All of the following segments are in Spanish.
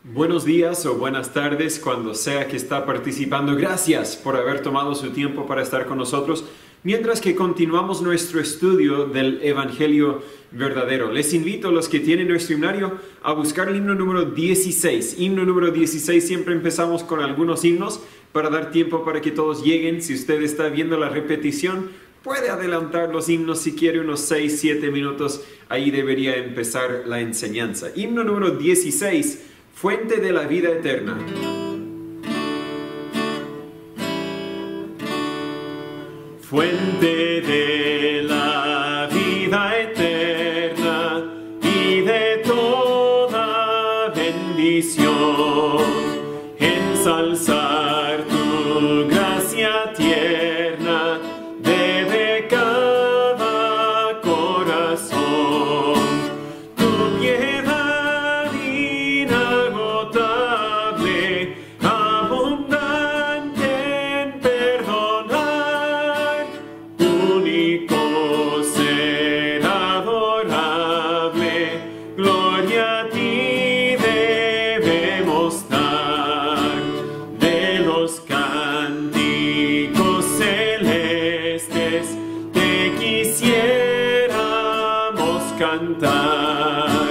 Buenos días o buenas tardes, cuando sea que está participando. Gracias por haber tomado su tiempo para estar con nosotros, mientras que continuamos nuestro estudio del Evangelio verdadero. Les invito a los que tienen nuestro himnario a buscar el himno número 16. Himno número 16, siempre empezamos con algunos himnos para dar tiempo para que todos lleguen. Si usted está viendo la repetición, puede adelantar los himnos si quiere unos 6-7 minutos. Ahí debería empezar la enseñanza. Himno número 16. Fuente de la vida eterna. Fuente de la vida eterna y de toda bendición, ensalzar tu gracia tierna debe cada corazón. Tu piedad inagotable, abundante en perdonar, único ser adorable, gloria a ti debemos dar. De los cánticos celestes te quisiéramos cantar,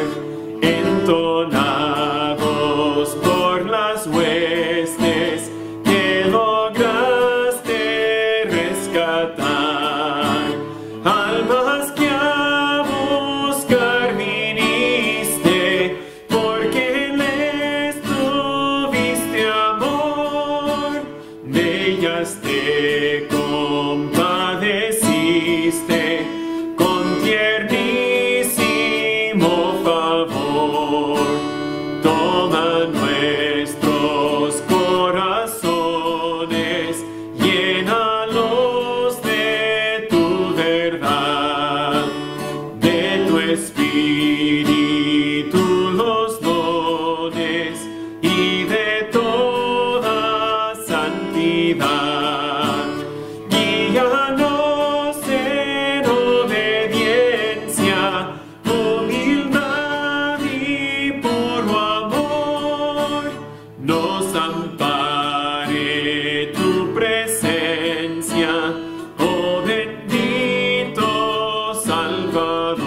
entonados por las huestes que lograste rescatar. Almas que a buscar viniste, porque les tuviste amor, de ellas te compadeciste con tiernísimo favor. Toma nuestros corazones, llénalos de tu verdad, de tu espíritu los dones y de toda santidad. Guíanos en obediencia, humildad y puro amor. Nos ampare tu presencia, oh bendito Salvador.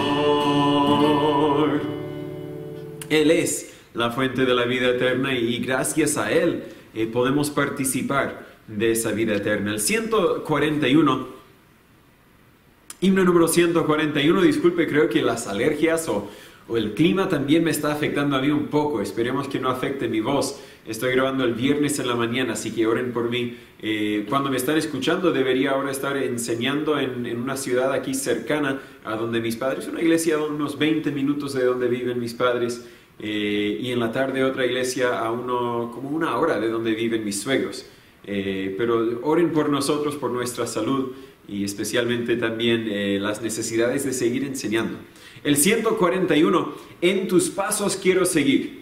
Él es la fuente de la vida eterna y gracias a Él podemos participar de esa vida eterna. El 141, himno número 141, disculpe, creo que las alergias o el clima también me está afectando a mí un poco. Esperemos que no afecte mi voz. Estoy grabando el viernes en la mañana, así que oren por mí. Cuando me están escuchando, debería ahora estar enseñando en una ciudad aquí cercana a donde mis padres, una iglesia a unos 20 minutos de donde viven mis padres, y en la tarde otra iglesia a como una hora de donde viven mis suegros. Pero oren por nosotros, por nuestra salud y especialmente también las necesidades de seguir enseñando. El 141, en tus pasos quiero seguir.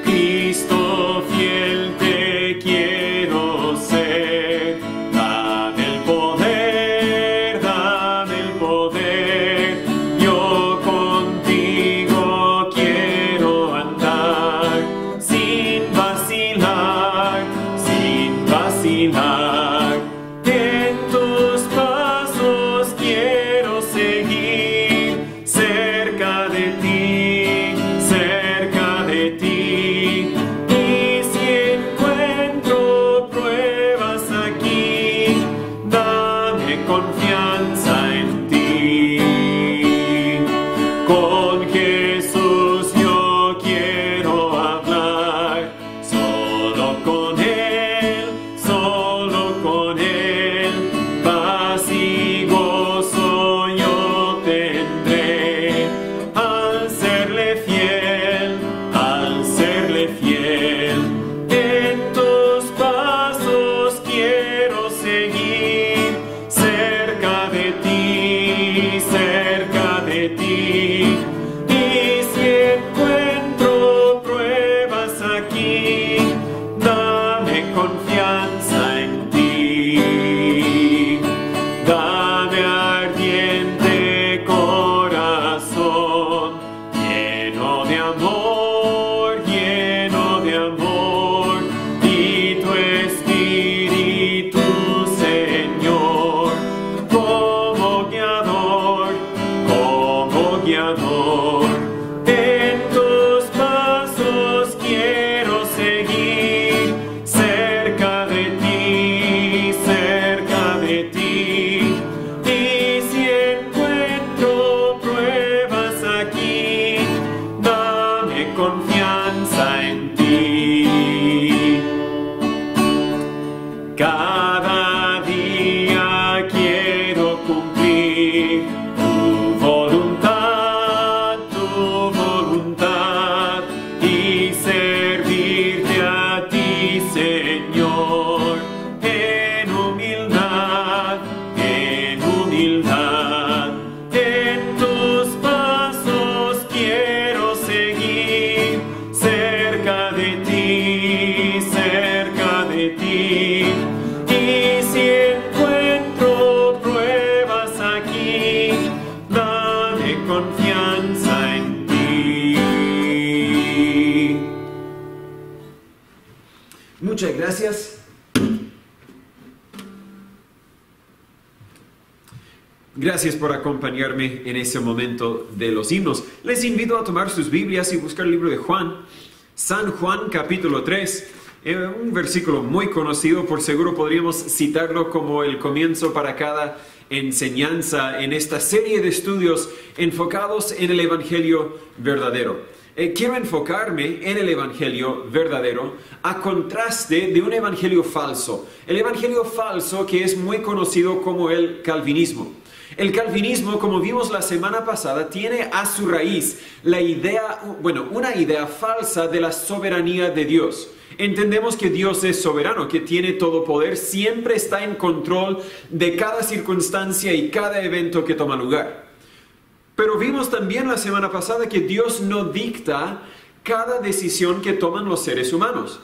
Cristo fiel te quiero ser, dame el poder, dame el poder. Yo contigo quiero andar, sin vacilar, sin vacilar. En tus Muchas gracias. Gracias por acompañarme en ese momento de los himnos. Les invito a tomar sus Biblias y buscar el libro de Juan. San Juan capítulo 3, un versículo muy conocido, por seguro podríamos citarlo como el comienzo para cada enseñanza en esta serie de estudios enfocados en el Evangelio verdadero. Quiero enfocarme en el Evangelio verdadero a contraste de un Evangelio falso. El Evangelio falso que es muy conocido como el calvinismo. El calvinismo, como vimos la semana pasada, tiene a su raíz una idea falsa de la soberanía de Dios. Entendemos que Dios es soberano, que tiene todo poder, siempre está en control de cada circunstancia y cada evento que toma lugar. Pero vimos también la semana pasada que Dios no dicta cada decisión que toman los seres humanos.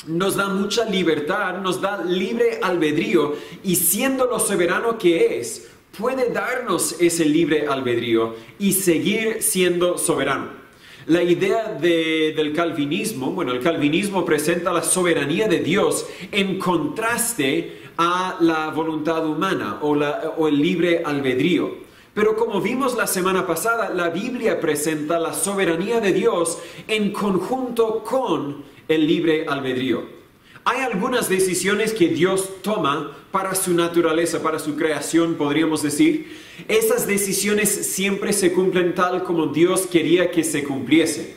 Nos da mucha libertad, nos da libre albedrío y siendo lo soberano que es, puede darnos ese libre albedrío y seguir siendo soberano. La idea del calvinismo, el calvinismo presenta la soberanía de Dios en contraste a la voluntad humana o el libre albedrío. Pero como vimos la semana pasada, la Biblia presenta la soberanía de Dios en conjunto con el libre albedrío. Hay algunas decisiones que Dios toma para su naturaleza, para su creación, podríamos decir. Esas decisiones siempre se cumplen tal como Dios quería que se cumpliese.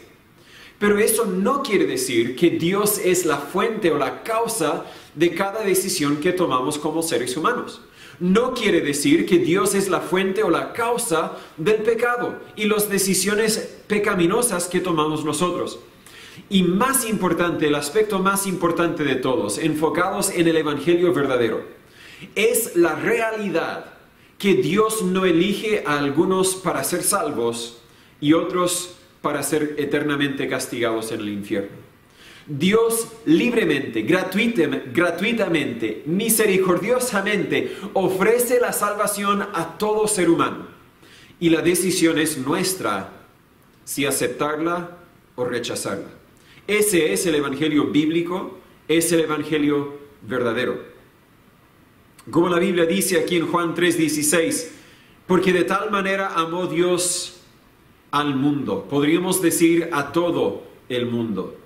Pero eso no quiere decir que Dios es la fuente o la causa de cada decisión que tomamos como seres humanos. No quiere decir que Dios es la fuente o la causa del pecado y las decisiones pecaminosas que tomamos nosotros. Y más importante, el aspecto más importante de todos, enfocados en el Evangelio verdadero, es la realidad que Dios no elige a algunos para ser salvos y otros para ser eternamente castigados en el infierno. Dios libremente, gratuitamente, misericordiosamente ofrece la salvación a todo ser humano. Y la decisión es nuestra si aceptarla o rechazarla. Ese es el Evangelio bíblico, es el Evangelio verdadero. Como la Biblia dice aquí en Juan 3:16, porque de tal manera amó Dios al mundo, podríamos decir a todo el mundo,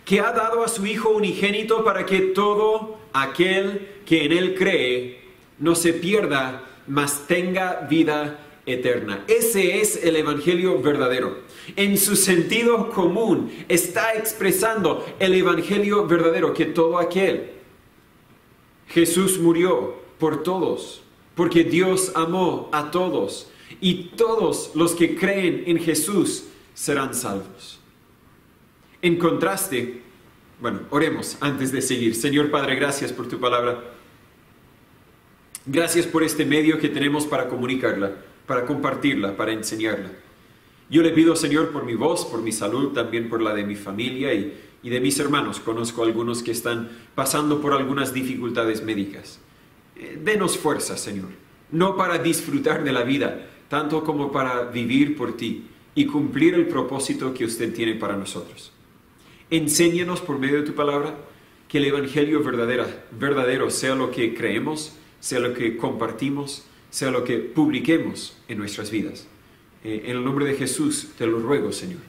que ha dado a su Hijo unigénito para que todo aquel que en Él cree no se pierda, mas tenga vida eterna. Ese es el Evangelio verdadero. En su sentido común está expresando el Evangelio verdadero, que todo aquel. Jesús murió por todos, porque Dios amó a todos, y todos los que creen en Jesús serán salvos. En contraste, oremos antes de seguir. Señor Padre, gracias por tu palabra. Gracias por este medio que tenemos para comunicarla, para compartirla, para enseñarla. Yo le pido, Señor, por mi voz, por mi salud, también por la de mi familia y de mis hermanos. Conozco algunos que están pasando por algunas dificultades médicas. Denos fuerza, Señor, no para disfrutar de la vida, tanto como para vivir por ti y cumplir el propósito que usted tiene para nosotros. Enséñanos por medio de tu palabra que el Evangelio verdadero sea lo que creemos, sea lo que compartimos, sea lo que publiquemos en nuestras vidas. En el nombre de Jesús te lo ruego, Señor.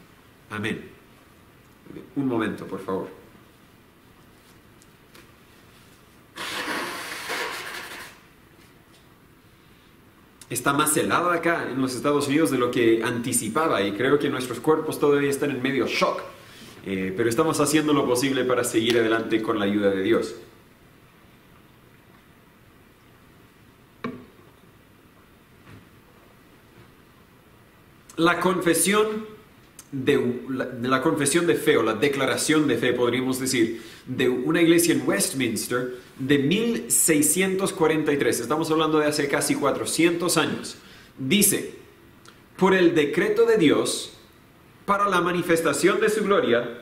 Amén. Un momento, por favor. Está más helado acá en los Estados Unidos de lo que anticipaba y creo que nuestros cuerpos todavía están en medio shock. Pero estamos haciendo lo posible para seguir adelante con la ayuda de Dios. La confesión de fe, o la declaración de fe, podríamos decir, de una iglesia en Westminster de 1643, estamos hablando de hace casi 400 años, dice: por el decreto de Dios, para la manifestación de su gloria,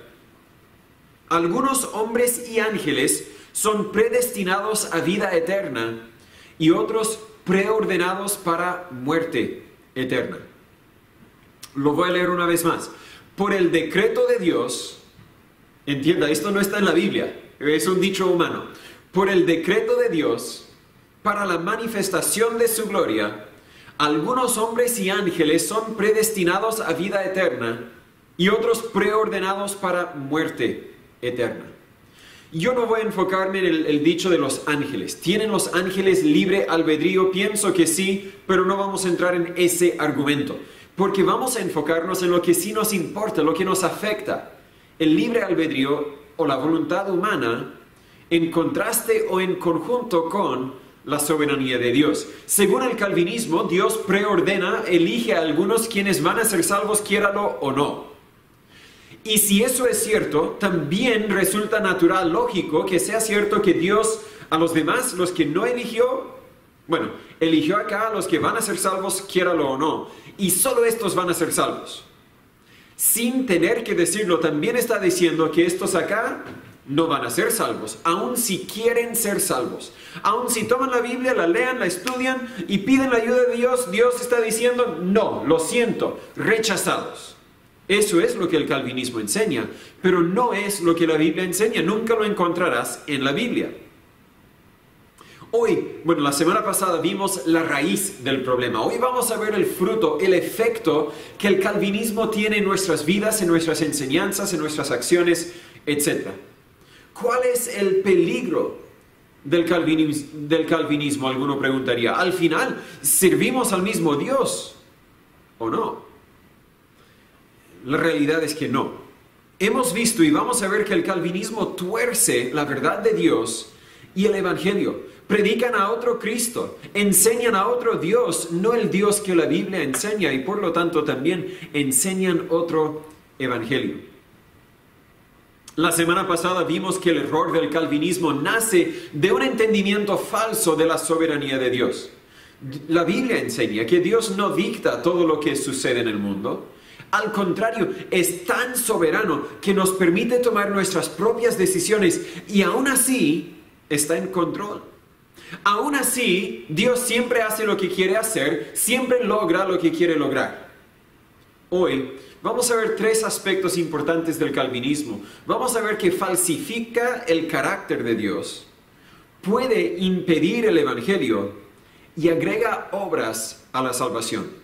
algunos hombres y ángeles son predestinados a vida eterna y otros preordenados para muerte eterna. Lo voy a leer una vez más. Por el decreto de Dios, Entienda, esto no está en la Biblia, es un dicho humano. Por el decreto de Dios, para la manifestación de su gloria, algunos hombres y ángeles son predestinados a vida eterna y otros preordenados para muerte eterna. Yo no voy a enfocarme en el dicho de los ángeles. ¿Tienen los ángeles libre albedrío? Pienso que sí, pero no vamos a entrar en ese argumento, porque vamos a enfocarnos en lo que sí nos importa, lo que nos afecta. El libre albedrío o la voluntad humana en contraste o en conjunto con la soberanía de Dios. Según el calvinismo, Dios preordena, elige a algunos quienes van a ser salvos, quiéralo o no. Y si eso es cierto, también resulta natural, lógico, que sea cierto que Dios a los demás, los que no eligió, eligió acá a los que van a ser salvos, quiéralo o no. Y solo estos van a ser salvos. Sin tener que decirlo, también está diciendo que estos acá no van a ser salvos, aun si quieren ser salvos. Aun si toman la Biblia, la lean, la estudian y piden la ayuda de Dios, Dios está diciendo, no, lo siento, rechazados. Eso es lo que el calvinismo enseña, pero no es lo que la Biblia enseña. Nunca lo encontrarás en la Biblia. Hoy, la semana pasada vimos la raíz del problema. Hoy vamos a ver el fruto, el efecto que el calvinismo tiene en nuestras vidas, en nuestras enseñanzas, en nuestras acciones, etc. ¿Cuál es el peligro del calvinismo? Alguno preguntaría. Al final, ¿servimos al mismo Dios o no? La realidad es que no. Hemos visto y vamos a ver que el calvinismo tuerce la verdad de Dios y el Evangelio. Predican a otro Cristo, enseñan a otro Dios, no el Dios que la Biblia enseña, y por lo tanto también enseñan otro Evangelio. La semana pasada vimos que el error del calvinismo nace de un entendimiento falso de la soberanía de Dios. La Biblia enseña que Dios no dicta todo lo que sucede en el mundo. Al contrario, es tan soberano que nos permite tomar nuestras propias decisiones y aún así está en control. Aún así, Dios siempre hace lo que quiere hacer, siempre logra lo que quiere lograr. Hoy vamos a ver 3 aspectos importantes del calvinismo. Vamos a ver que falsifica el carácter de Dios, puede impedir el Evangelio y agrega obras a la salvación.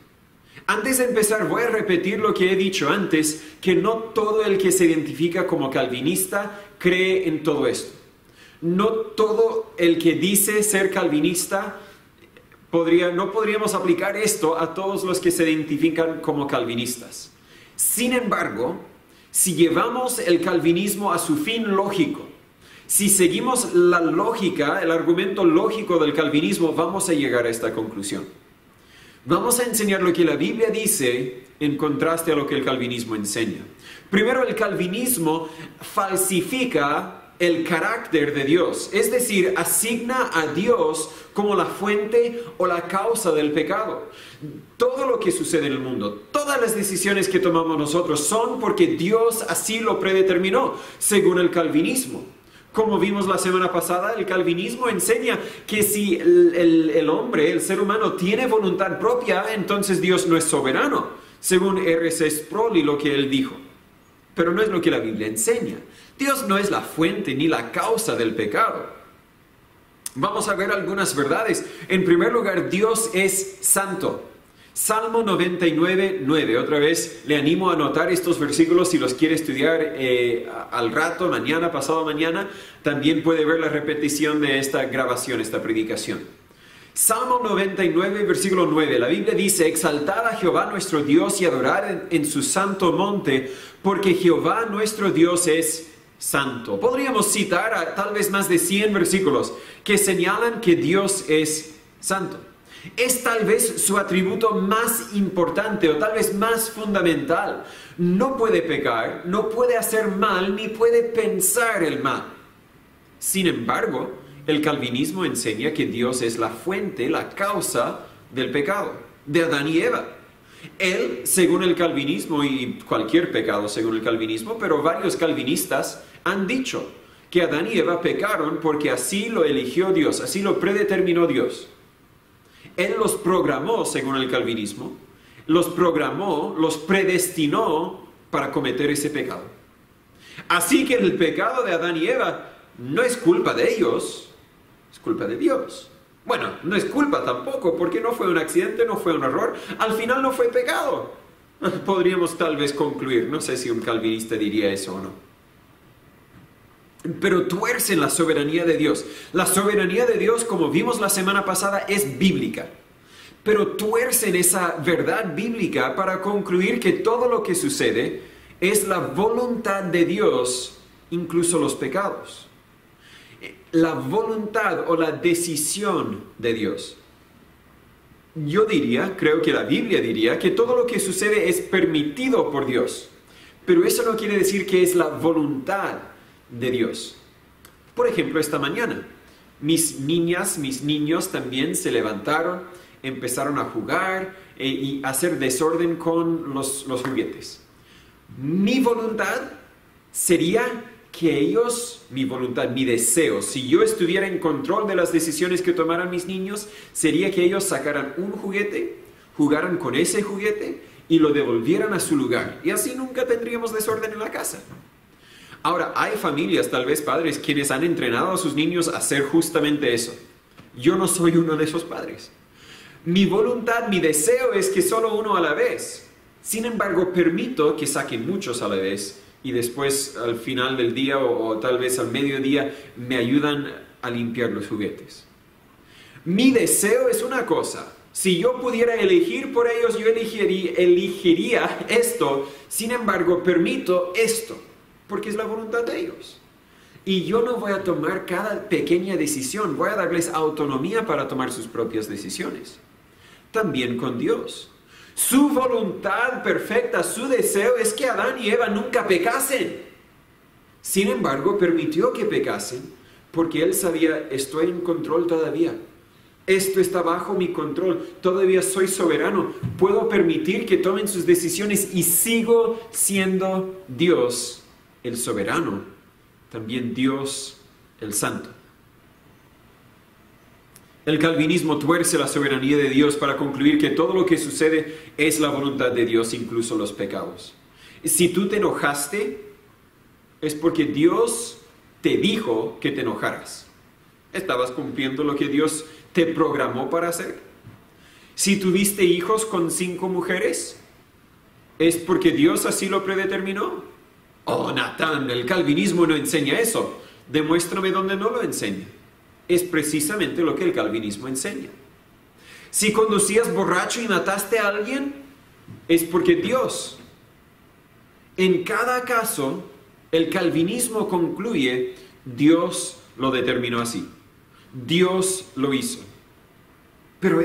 Antes de empezar, voy a repetir lo que he dicho antes, que no todo el que se identifica como calvinista cree en todo esto. No todo el que dice ser calvinista, no podríamos aplicar esto a todos los que se identifican como calvinistas. Sin embargo, si llevamos el calvinismo a su fin lógico, si seguimos la lógica, el argumento lógico del calvinismo, vamos a llegar a esta conclusión. Vamos a enseñar lo que la Biblia dice en contraste a lo que el calvinismo enseña. Primero, el calvinismo falsifica el carácter de Dios, es decir, asigna a Dios como la fuente o la causa del pecado. Todo lo que sucede en el mundo, todas las decisiones que tomamos nosotros son porque Dios así lo predeterminó, según el calvinismo. Como vimos la semana pasada, el calvinismo enseña que si el hombre, el ser humano, tiene voluntad propia, entonces Dios no es soberano, según R.C. Sproul y lo que él dijo. Pero no es lo que la Biblia enseña. Dios no es la fuente ni la causa del pecado. Vamos a ver algunas verdades. En primer lugar, Dios es santo. Salmo 99, 9. Otra vez le animo a anotar estos versículos si los quiere estudiar al rato, mañana, pasado mañana. También puede ver la repetición de esta grabación, esta predicación. Salmo 99, versículo 9. La Biblia dice: exaltad a Jehová nuestro Dios y adorad en su santo monte, porque Jehová nuestro Dios es santo. Podríamos citar a tal vez más de 100 versículos que señalan que Dios es santo. Es tal vez su atributo más importante o tal vez más fundamental. No puede pecar, no puede hacer mal, ni puede pensar el mal. Sin embargo, el calvinismo enseña que Dios es la fuente, la causa del pecado, de Adán y Eva. Él, según el calvinismo, y cualquier pecado según el calvinismo, pero varios calvinistas han dicho que Adán y Eva pecaron porque así lo eligió Dios, así lo predeterminó Dios. Él los programó, según el calvinismo, los programó, los predestinó para cometer ese pecado. Así que el pecado de Adán y Eva no es culpa de ellos, es culpa de Dios. Bueno, no es culpa tampoco, porque no fue un accidente, no fue un error, al final no fue pecado. Podríamos tal vez concluir, no sé si un calvinista diría eso o no. Pero tuercen la soberanía de Dios. La soberanía de Dios, como vimos la semana pasada, es bíblica. Pero tuercen esa verdad bíblica para concluir que todo lo que sucede es la voluntad de Dios, incluso los pecados. La voluntad o la decisión de Dios. Yo diría, creo que la Biblia diría, que todo lo que sucede es permitido por Dios. Pero eso no quiere decir que es la voluntad de Dios. Por ejemplo, esta mañana, mis niñas, mis niños también se levantaron, empezaron a jugar y a hacer desorden con los juguetes. Mi voluntad sería que ellos, mi voluntad, mi deseo, si yo estuviera en control de las decisiones que tomaran mis niños, sería que ellos sacaran un juguete, jugaran con ese juguete y lo devolvieran a su lugar. Y así nunca tendríamos desorden en la casa. Ahora, hay familias, tal vez padres, quienes han entrenado a sus niños a hacer justamente eso. Yo no soy uno de esos padres. Mi voluntad, mi deseo es que solo uno a la vez. Sin embargo, permito que saquen muchos a la vez y después al final del día o tal vez al mediodía me ayudan a limpiar los juguetes. Mi deseo es una cosa. Si yo pudiera elegir por ellos, yo elegiría esto. Sin embargo, permito esto, porque es la voluntad de ellos. Y yo no voy a tomar cada pequeña decisión, voy a darles autonomía para tomar sus propias decisiones. También con Dios. Su voluntad perfecta, su deseo es que Adán y Eva nunca pecasen. Sin embargo, permitió que pecasen porque Él sabía, estoy en control todavía. Esto está bajo mi control, todavía soy soberano. Puedo permitir que tomen sus decisiones y sigo siendo Dios el soberano, también Dios el santo. El calvinismo tuerce la soberanía de Dios para concluir que todo lo que sucede es la voluntad de Dios, incluso los pecados. Si tú te enojaste, es porque Dios te dijo que te enojaras. Estabas cumpliendo lo que Dios te programó para hacer. Si tuviste hijos con 5 mujeres, es porque Dios así lo predeterminó. Oh, Natán, el calvinismo no enseña eso. Demuéstrame dónde no lo enseña. Es precisamente lo que el calvinismo enseña. Si conducías borracho y mataste a alguien, es porque Dios. En cada caso, el calvinismo concluye, Dios lo determinó así. Dios lo hizo. Pero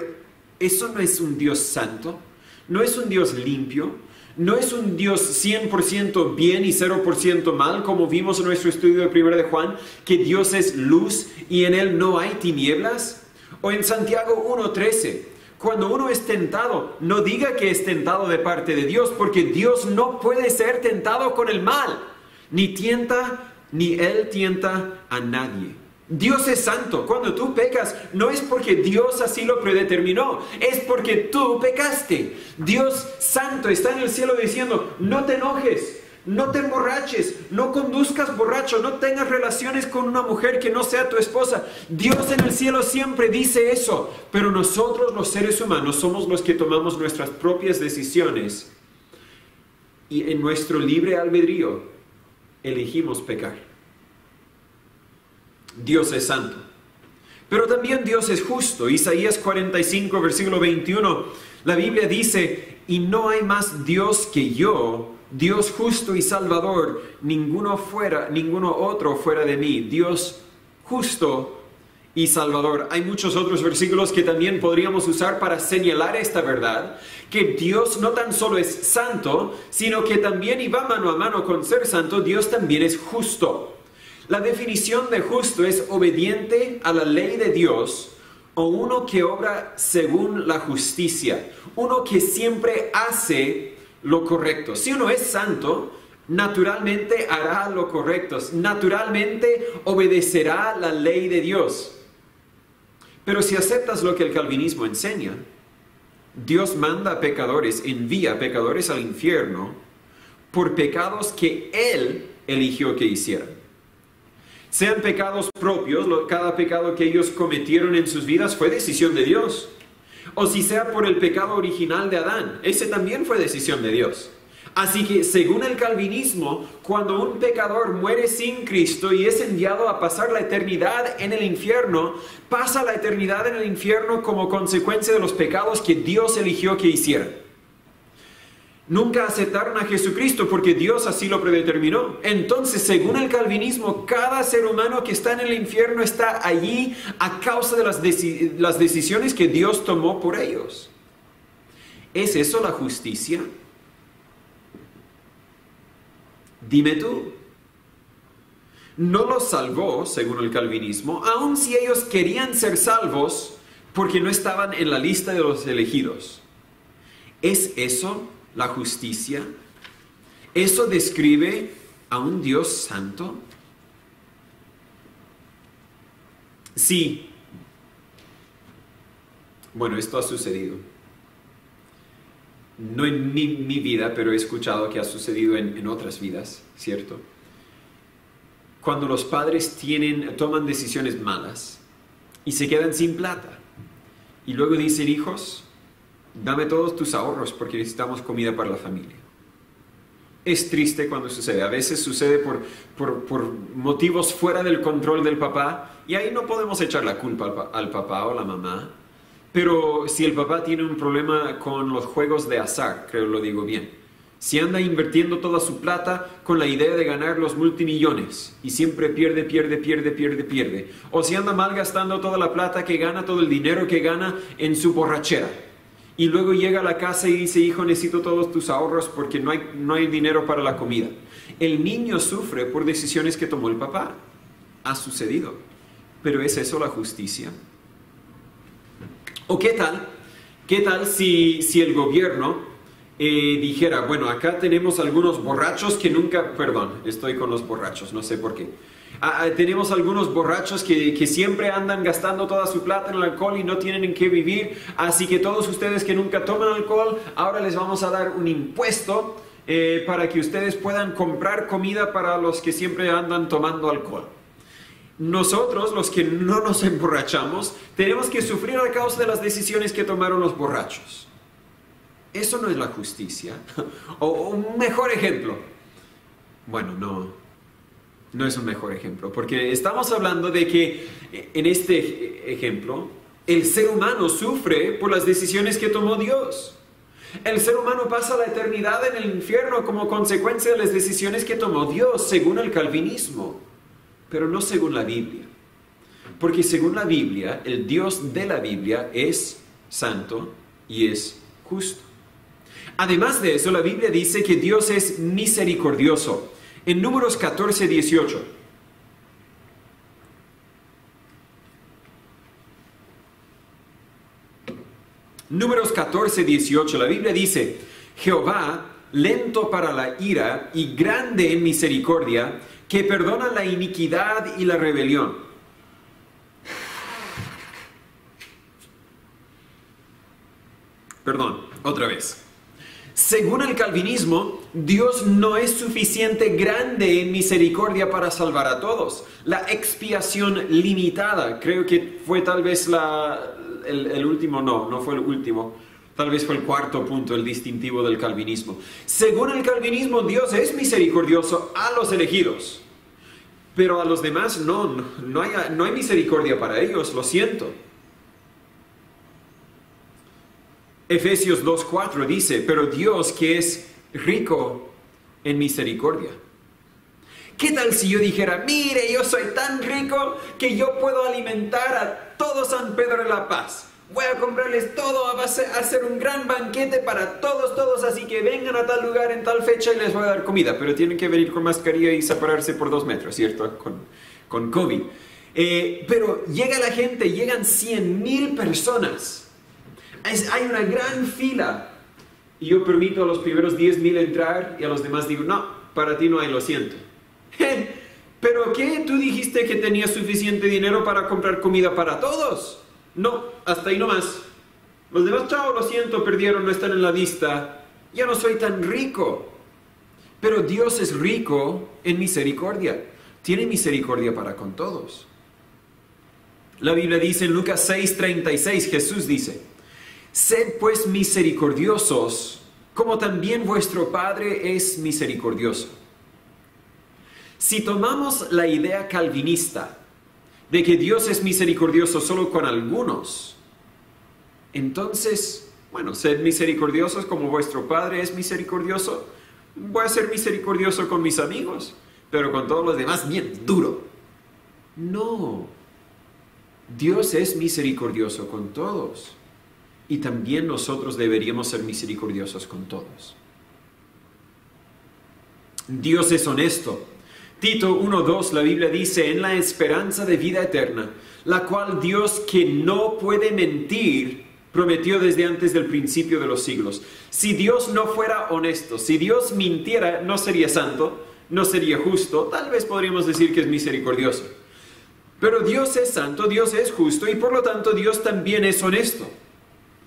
eso no es un Dios santo, no es un Dios limpio, no es un Dios 100% bien y 0% mal, como vimos en nuestro estudio de 1 de Juan, que Dios es luz y en Él no hay tinieblas. O en Santiago 1:13, cuando uno es tentado, no diga que es tentado de parte de Dios, porque Dios no puede ser tentado con el mal. Ni Él tienta a nadie. Dios es santo. Cuando tú pecas, no es porque Dios así lo predeterminó, es porque tú pecaste. Dios santo está en el cielo diciendo, no te enojes, no te emborraches, no conduzcas borracho, no tengas relaciones con una mujer que no sea tu esposa. Dios en el cielo siempre dice eso, pero nosotros los seres humanos somos los que tomamos nuestras propias decisiones y en nuestro libre albedrío elegimos pecar. Dios es santo. Pero también Dios es justo. Isaías 45, versículo 21, la Biblia dice, y no hay más Dios que yo, Dios justo y salvador, ninguno otro fuera de mí. Dios justo y salvador. Hay muchos otros versículos que también podríamos usar para señalar esta verdad, que Dios no tan solo es santo, sino que también, y va mano a mano con ser santo, Dios también es justo. La definición de justo es obediente a la ley de Dios o uno que obra según la justicia, uno que siempre hace lo correcto. Si uno es santo, naturalmente hará lo correcto, naturalmente obedecerá la ley de Dios. Pero si aceptas lo que el calvinismo enseña, Dios manda a pecadores, envía a pecadores al infierno por pecados que Él eligió que hicieran. Sean pecados propios, cada pecado que ellos cometieron en sus vidas fue decisión de Dios. O si sea por el pecado original de Adán, ese también fue decisión de Dios. Así que, según el calvinismo, cuando un pecador muere sin Cristo y es enviado a pasar la eternidad en el infierno, pasa la eternidad en el infierno como consecuencia de los pecados que Dios eligió que hicieran. Nunca aceptaron a Jesucristo porque Dios así lo predeterminó. Entonces, según el calvinismo, cada ser humano que está en el infierno está allí a causa de las decisiones que Dios tomó por ellos. ¿Es eso la justicia? Dime tú. No los salvó, según el calvinismo, aun si ellos querían ser salvos porque no estaban en la lista de los elegidos. ¿Es eso la justicia? ¿Eso describe a un Dios santo? Sí. Bueno, esto ha sucedido. No en mi vida, pero he escuchado que ha sucedido en otras vidas, ¿cierto? Cuando los padres toman decisiones malas y se quedan sin plata. Y luego dicen, hijos, dame todos tus ahorros porque necesitamos comida para la familia. Es triste cuando sucede. A veces sucede por motivos fuera del control del papá. Y ahí no podemos echar la culpa al papá o la mamá. Pero si el papá tiene un problema con los juegos de azar, creo lo digo bien. Si anda invirtiendo toda su plata con la idea de ganar los multimillones y siempre pierde. O si anda malgastando toda la plata que gana, todo el dinero que gana en su borrachera. Y luego llega a la casa y dice, hijo, necesito todos tus ahorros porque no hay dinero para la comida. El niño sufre por decisiones que tomó el papá. Ha sucedido. Pero ¿es eso la justicia? ¿O qué tal si el gobierno dijera, bueno, acá tenemos algunos borrachos que nunca, perdón, estoy con los borrachos, no sé por qué. Tenemos algunos borrachos que siempre andan gastando toda su plata en el alcohol y no tienen en qué vivir, así que todos ustedes que nunca toman alcohol, ahora les vamos a dar un impuesto para que ustedes puedan comprar comida para los que siempre andan tomando alcohol. Nosotros, los que no nos emborrachamos, tenemos que sufrir a causa de las decisiones que tomaron los borrachos. ¿Eso no es la justicia? O un mejor ejemplo. Bueno, no es un mejor ejemplo, porque estamos hablando de que en este ejemplo, el ser humano sufre por las decisiones que tomó Dios. El ser humano pasa la eternidad en el infierno como consecuencia de las decisiones que tomó Dios, según el calvinismo. Pero no según la Biblia. Porque según la Biblia, el Dios de la Biblia es santo y es justo. Además de eso, la Biblia dice que Dios es misericordioso. En Números 14, 18. Números 14, 18, la Biblia dice, Jehová, lento para la ira y grande en misericordia, que perdona la iniquidad y la rebelión. Perdón, otra vez. Según el calvinismo, Dios no es suficiente grande en misericordia para salvar a todos. La expiación limitada, creo que fue tal vez el último, no fue el último. Tal vez fue el cuarto punto, el distintivo del calvinismo. Según el calvinismo, Dios es misericordioso a los elegidos. Pero a los demás no hay misericordia para ellos, lo siento. Efesios 2:4 dice, pero Dios que es rico en misericordia. ¿Qué tal si yo dijera, mire, yo soy tan rico que yo puedo alimentar a todo San Pedro de la Paz? Voy a comprarles todo, a hacer un gran banquete para todos, así que vengan a tal lugar en tal fecha y les voy a dar comida. Pero tienen que venir con mascarilla y separarse por 2 metros, ¿cierto? Con COVID. Pero llega la gente, llegan 100,000 personas. Hay una gran fila. Y yo permito a los primeros 10,000 entrar y a los demás digo, no, para ti no hay, lo siento. ¿Pero qué? ¿Tú dijiste que tenías suficiente dinero para comprar comida para todos? No, hasta ahí nomás. Los demás, chao, lo siento, perdieron, no están en la lista. Ya no soy tan rico. Pero Dios es rico en misericordia. Tiene misericordia para con todos. La Biblia dice en Lucas 6:36, Jesús dice, sed pues misericordiosos, como también vuestro Padre es misericordioso. Si tomamos la idea calvinista de que Dios es misericordioso solo con algunos, entonces, bueno, sed misericordiosos como vuestro Padre es misericordioso. Voy a ser misericordioso con mis amigos, pero con todos los demás bien duro. No, Dios es misericordioso con todos. Y también nosotros deberíamos ser misericordiosos con todos. Dios es honesto. Tito 1:2, la Biblia dice, en la esperanza de vida eterna, la cual Dios, que no puede mentir, prometió desde antes del principio de los siglos. Si Dios no fuera honesto, si Dios mintiera, no sería santo, no sería justo, tal vez podríamos decir que es misericordioso. Pero Dios es santo, Dios es justo y por lo tanto Dios también es honesto.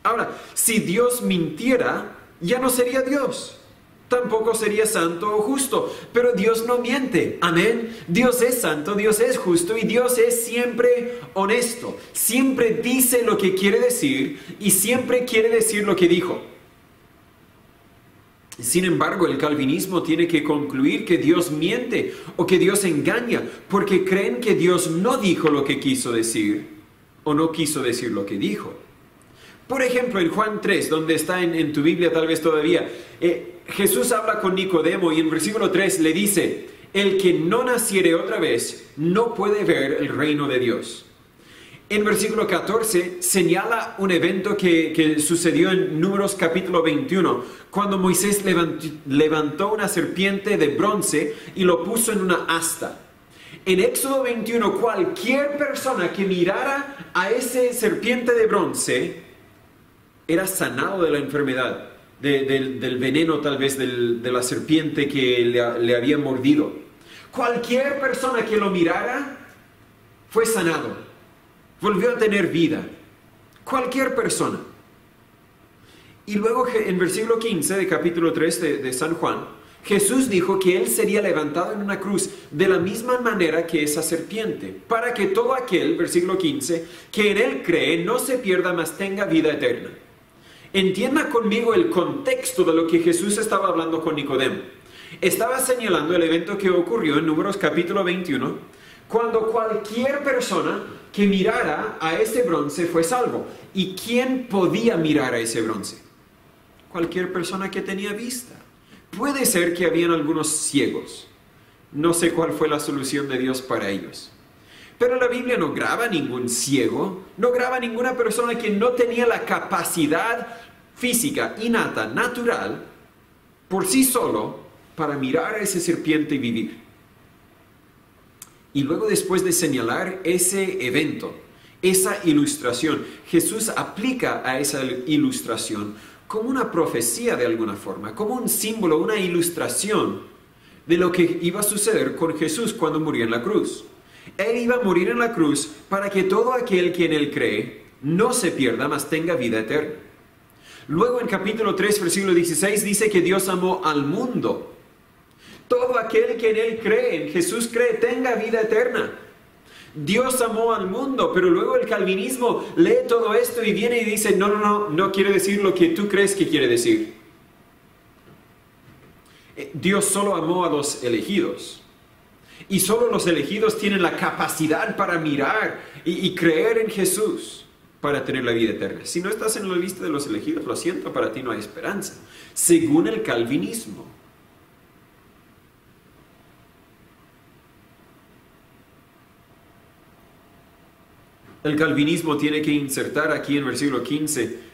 Ahora, si Dios mintiera, ya no sería Dios. Tampoco sería santo o justo, pero Dios no miente, amén. Dios es santo, Dios es justo y Dios es siempre honesto. Siempre dice lo que quiere decir y siempre quiere decir lo que dijo. Sin embargo, el calvinismo tiene que concluir que Dios miente o que Dios engaña, porque creen que Dios no dijo lo que quiso decir o no quiso decir lo que dijo. Por ejemplo, en Juan 3, donde está en tu Biblia tal vez todavía, Jesús habla con Nicodemo y en versículo 3 le dice, el que no naciere otra vez no puede ver el reino de Dios. En versículo 14 señala un evento que sucedió en Números capítulo 21, cuando Moisés levantó una serpiente de bronce y lo puso en una asta. En Éxodo 21, cualquier persona que mirara a esa serpiente de bronce era sanado de la enfermedad, del veneno tal vez de la serpiente que le había mordido. Cualquier persona que lo mirara fue sanado, volvió a tener vida. Cualquier persona. Y luego en versículo 15 de capítulo 3 de San Juan, Jesús dijo que Él sería levantado en una cruz de la misma manera que esa serpiente, para que todo aquel, versículo 15, que en Él cree no se pierda, mas tenga vida eterna. Entienda conmigo el contexto de lo que Jesús estaba hablando con Nicodemo. Estaba señalando el evento que ocurrió en Números capítulo 21, cuando cualquier persona que mirara a ese bronce fue salvo. ¿Y quién podía mirar a ese bronce? Cualquier persona que tenía vista. Puede ser que habían algunos ciegos. No sé cuál fue la solución de Dios para ellos. Pero la Biblia no graba ningún ciego, no graba ninguna persona que no tenía la capacidad física, innata, natural, por sí solo, para mirar a esa serpiente y vivir. Y luego, después de señalar ese evento, esa ilustración, Jesús aplica a esa ilustración como una profecía de alguna forma, como un símbolo, una ilustración de lo que iba a suceder con Jesús cuando murió en la cruz. Él iba a morir en la cruz para que todo aquel que en Él cree no se pierda, mas tenga vida eterna. Luego en capítulo 3, versículo 16 dice que Dios amó al mundo. Todo aquel que en Él cree, en Jesús cree, tenga vida eterna. Dios amó al mundo, pero luego el calvinismo lee todo esto y viene y dice, no quiere decir lo que tú crees que quiere decir. Dios solo amó a los elegidos. Y solo los elegidos tienen la capacidad para mirar y creer en Jesús para tener la vida eterna. Si no estás en la lista de los elegidos, lo siento, para ti no hay esperanza. Según el calvinismo. El calvinismo tiene que insertar aquí en versículo 15,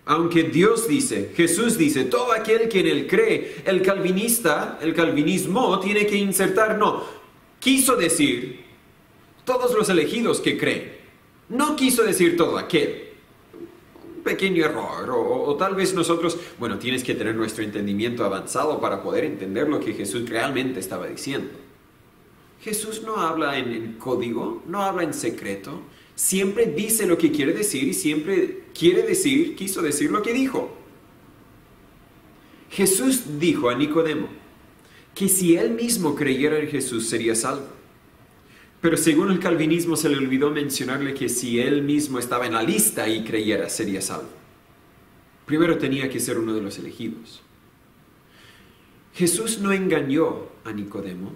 aunque Dios dice, Jesús dice, todo aquel que en Él cree, el calvinismo tiene que insertar, quiso decir, todos los elegidos que creen. No quiso decir todo aquel. Un pequeño error, o tal vez nosotros, tienes que tener nuestro entendimiento avanzado para poder entender lo que Jesús realmente estaba diciendo. Jesús no habla en código, no habla en secreto. Siempre dice lo que quiere decir y siempre quiso decir lo que dijo. Jesús dijo a Nicodemo, que si él mismo creyera en Jesús sería salvo. Pero según el calvinismo se le olvidó mencionarle que si él mismo estaba en la lista y creyera sería salvo. Primero tenía que ser uno de los elegidos. Jesús no engañó a Nicodemo.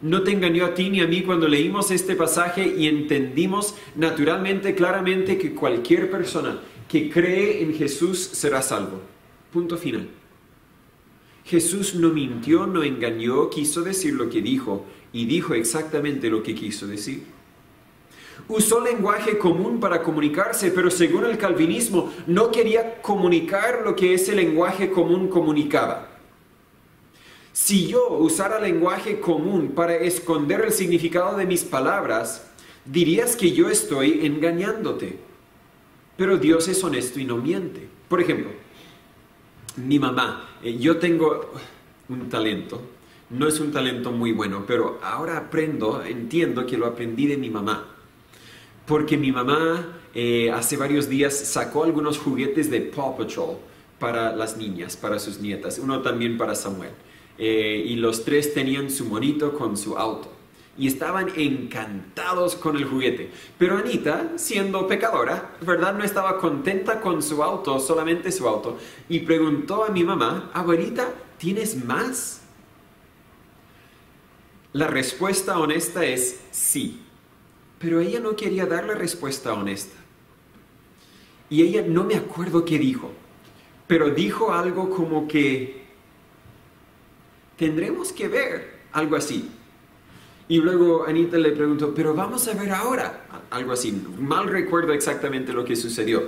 No te engañó a ti ni a mí cuando leímos este pasaje y entendimos naturalmente, claramente que cualquier persona que cree en Jesús será salvo. Punto final. Jesús no mintió, no engañó, quiso decir lo que dijo y dijo exactamente lo que quiso decir. Usó lenguaje común para comunicarse, pero según el calvinismo no quería comunicar lo que ese lenguaje común comunicaba. Si yo usara lenguaje común para esconder el significado de mis palabras, dirías que yo estoy engañándote. Pero Dios es honesto y no miente. Por ejemplo, mi mamá, yo tengo un talento, no es un talento muy bueno, pero ahora entiendo que lo aprendí de mi mamá. Porque mi mamá hace varios días sacó algunos juguetes de Paw Patrol para las niñas, para sus nietas, uno también para Samuel. Y los tres tenían su monito con su auto. Y estaban encantados con el juguete. Pero Anita, siendo pecadora, ¿verdad? No estaba contenta con su auto, solamente su auto. Y preguntó a mi mamá, abuelita, ¿tienes más? La respuesta honesta es sí. Pero ella no quería dar la respuesta honesta. Y ella, no me acuerdo qué dijo, pero dijo algo como que tendremos que ver, algo así. Y luego Anita le preguntó, pero vamos a ver ahora, algo así. Mal recuerdo exactamente lo que sucedió.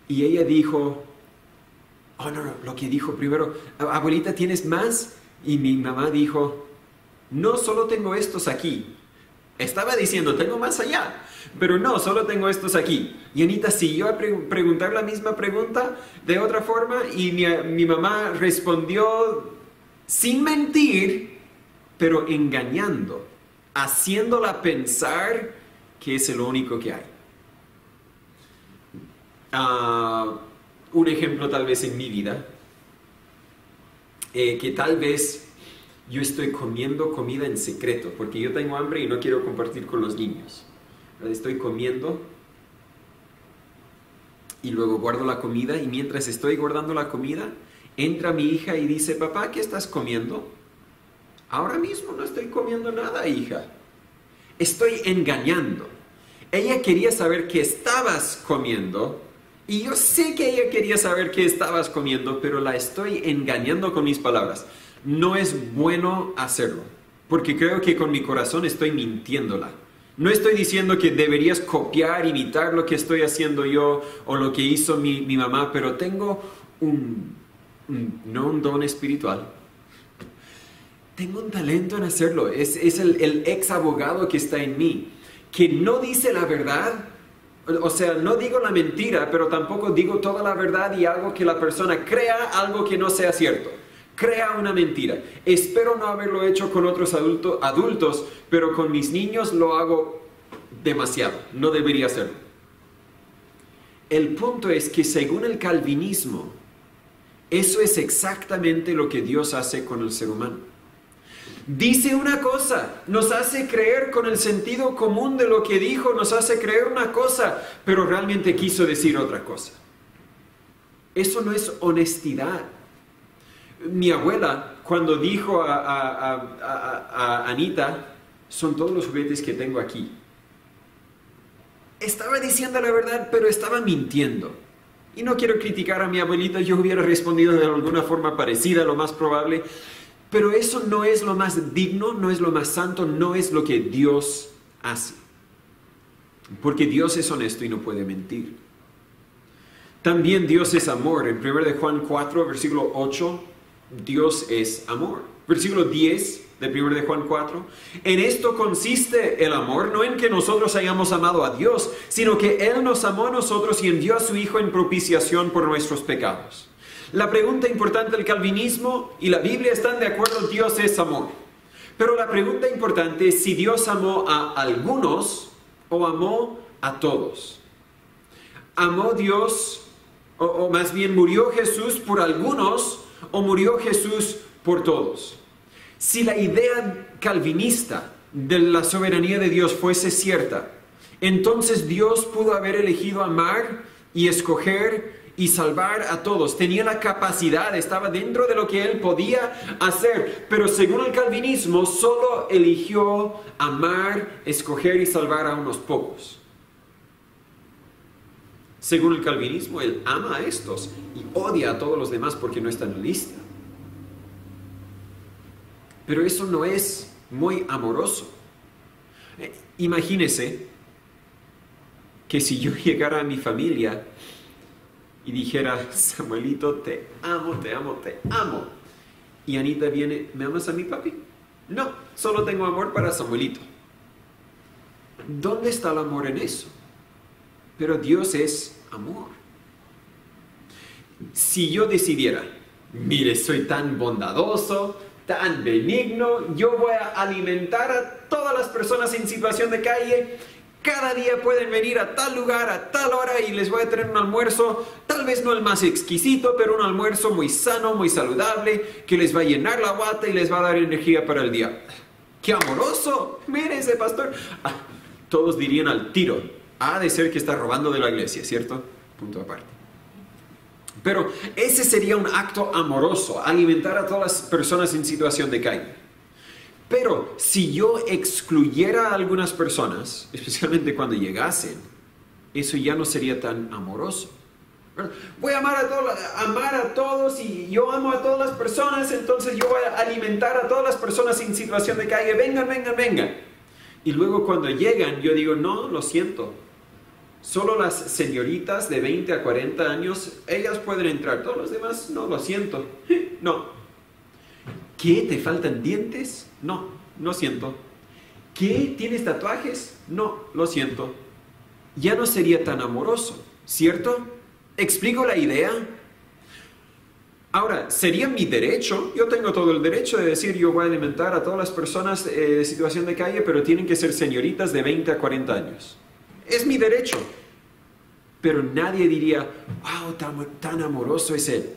Y ella dijo, no, lo que dijo primero, abuelita, ¿tienes más? Y mi mamá dijo, no, solo tengo estos aquí. Estaba diciendo, tengo más allá, pero no, solo tengo estos aquí. Y Anita siguió a preguntar la misma pregunta de otra forma y mi mamá respondió sin mentir, pero engañando, haciéndola pensar que es lo único que hay. Un ejemplo tal vez en mi vida, que tal vez yo estoy comiendo comida en secreto, porque yo tengo hambre y no quiero compartir con los niños. Estoy comiendo y luego guardo la comida y mientras estoy guardando la comida, entra mi hija y dice, papá, ¿qué estás comiendo? Ahora mismo no estoy comiendo nada, hija. Estoy engañando. Ella quería saber qué estabas comiendo y yo sé que ella quería saber qué estabas comiendo, pero la estoy engañando con mis palabras. No es bueno hacerlo, porque creo que con mi corazón estoy mintiéndola. No estoy diciendo que deberías copiar, imitar lo que estoy haciendo yo o lo que hizo mi mamá, pero tengo no un don espiritual. Tengo un talento en hacerlo. Es el ex abogado que está en mí, que no dice la verdad. O sea, no digo la mentira, pero tampoco digo toda la verdad y hago que la persona crea algo que no sea cierto. Crea una mentira. Espero no haberlo hecho con otros adultos, pero con mis niños lo hago demasiado. No debería hacerlo. El punto es que según el calvinismo, eso es exactamente lo que Dios hace con el ser humano. Dice una cosa, nos hace creer con el sentido común de lo que dijo, nos hace creer una cosa, pero realmente quiso decir otra cosa. Eso no es honestidad. Mi abuela, cuando dijo a Anita, son todos los juguetes que tengo aquí. Estaba diciendo la verdad, pero estaba mintiendo. Y no quiero criticar a mi abuelita, yo hubiera respondido de alguna forma parecida, lo más probable. Pero eso no es lo más digno, no es lo más santo, no es lo que Dios hace. Porque Dios es honesto y no puede mentir. También Dios es amor. En 1 de Juan 4, versículo 8, Dios es amor. Versículo 10 de 1 de Juan 4. En esto consiste el amor, no en que nosotros hayamos amado a Dios, sino que Él nos amó a nosotros y envió a su Hijo en propiciación por nuestros pecados. La pregunta importante del calvinismo y la Biblia están de acuerdo, Dios es amor. Pero la pregunta importante es si Dios amó a algunos o amó a todos. ¿Amó Dios, o más bien murió Jesús por algunos o murió Jesús por todos? Si la idea calvinista de la soberanía de Dios fuese cierta, entonces Dios pudo haber elegido amar y escoger y salvar a todos. Tenía la capacidad, estaba dentro de lo que Él podía hacer. Pero según el calvinismo, solo eligió amar, escoger y salvar a unos pocos. Según el calvinismo, Él ama a estos y odia a todos los demás porque no están en la lista. Pero eso no es muy amoroso. Imagínese que si yo llegara a mi familia y dijera, Samuelito, te amo, te amo, te amo. Y Anita viene, ¿me amas a mí, papi? No, solo tengo amor para Samuelito. ¿Dónde está el amor en eso? Pero Dios es amor. Si yo decidiera, mire, soy tan bondadoso, tan benigno, yo voy a alimentar a todas las personas en situación de calle. Cada día pueden venir a tal lugar, a tal hora y les voy a tener un almuerzo, tal vez no el más exquisito, pero un almuerzo muy sano, muy saludable, que les va a llenar la guata y les va a dar energía para el día. ¡Qué amoroso! Mire ese pastor. Todos dirían al tiro, ha de ser que está robando de la iglesia, ¿cierto? Punto aparte. Pero ese sería un acto amoroso, alimentar a todas las personas en situación de calle. Pero si yo excluyera a algunas personas, especialmente cuando llegasen, eso ya no sería tan amoroso. Voy a amar a todos y yo amo a todas las personas, entonces yo voy a alimentar a todas las personas en situación de calle. Vengan, vengan, vengan. Y luego cuando llegan, yo digo, no, lo siento. Solo las señoritas de 20 a 40 años, ellas pueden entrar. Todos los demás, no, lo siento. No. ¿Qué? ¿Te faltan dientes? No, lo siento. ¿Qué? ¿Tienes tatuajes? No, lo siento. Ya no sería tan amoroso, ¿cierto? ¿Explico la idea? Ahora, sería mi derecho, yo tengo todo el derecho de decir yo voy a alimentar a todas las personas de situación de calle, pero tienen que ser señoritas de 20 a 40 años. Es mi derecho. Pero nadie diría, wow, tan amoroso es él.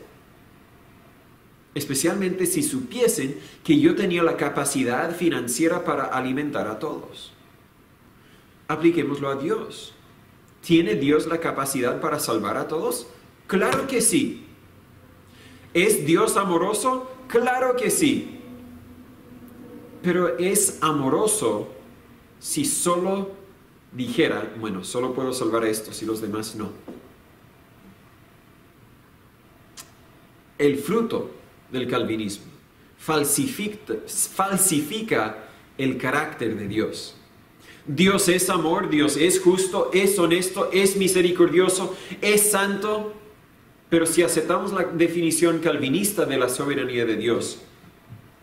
Especialmente si supiesen que yo tenía la capacidad financiera para alimentar a todos. Apliquémoslo a Dios. ¿Tiene Dios la capacidad para salvar a todos? Claro que sí. ¿Es Dios amoroso? Claro que sí. Pero es amoroso si solo dijera, bueno, solo puedo salvar a estos y los demás no. El fruto del calvinismo falsifica el carácter de Dios. Dios es amor, Dios es justo, es honesto, es misericordioso, es santo, pero si aceptamos la definición calvinista de la soberanía de Dios,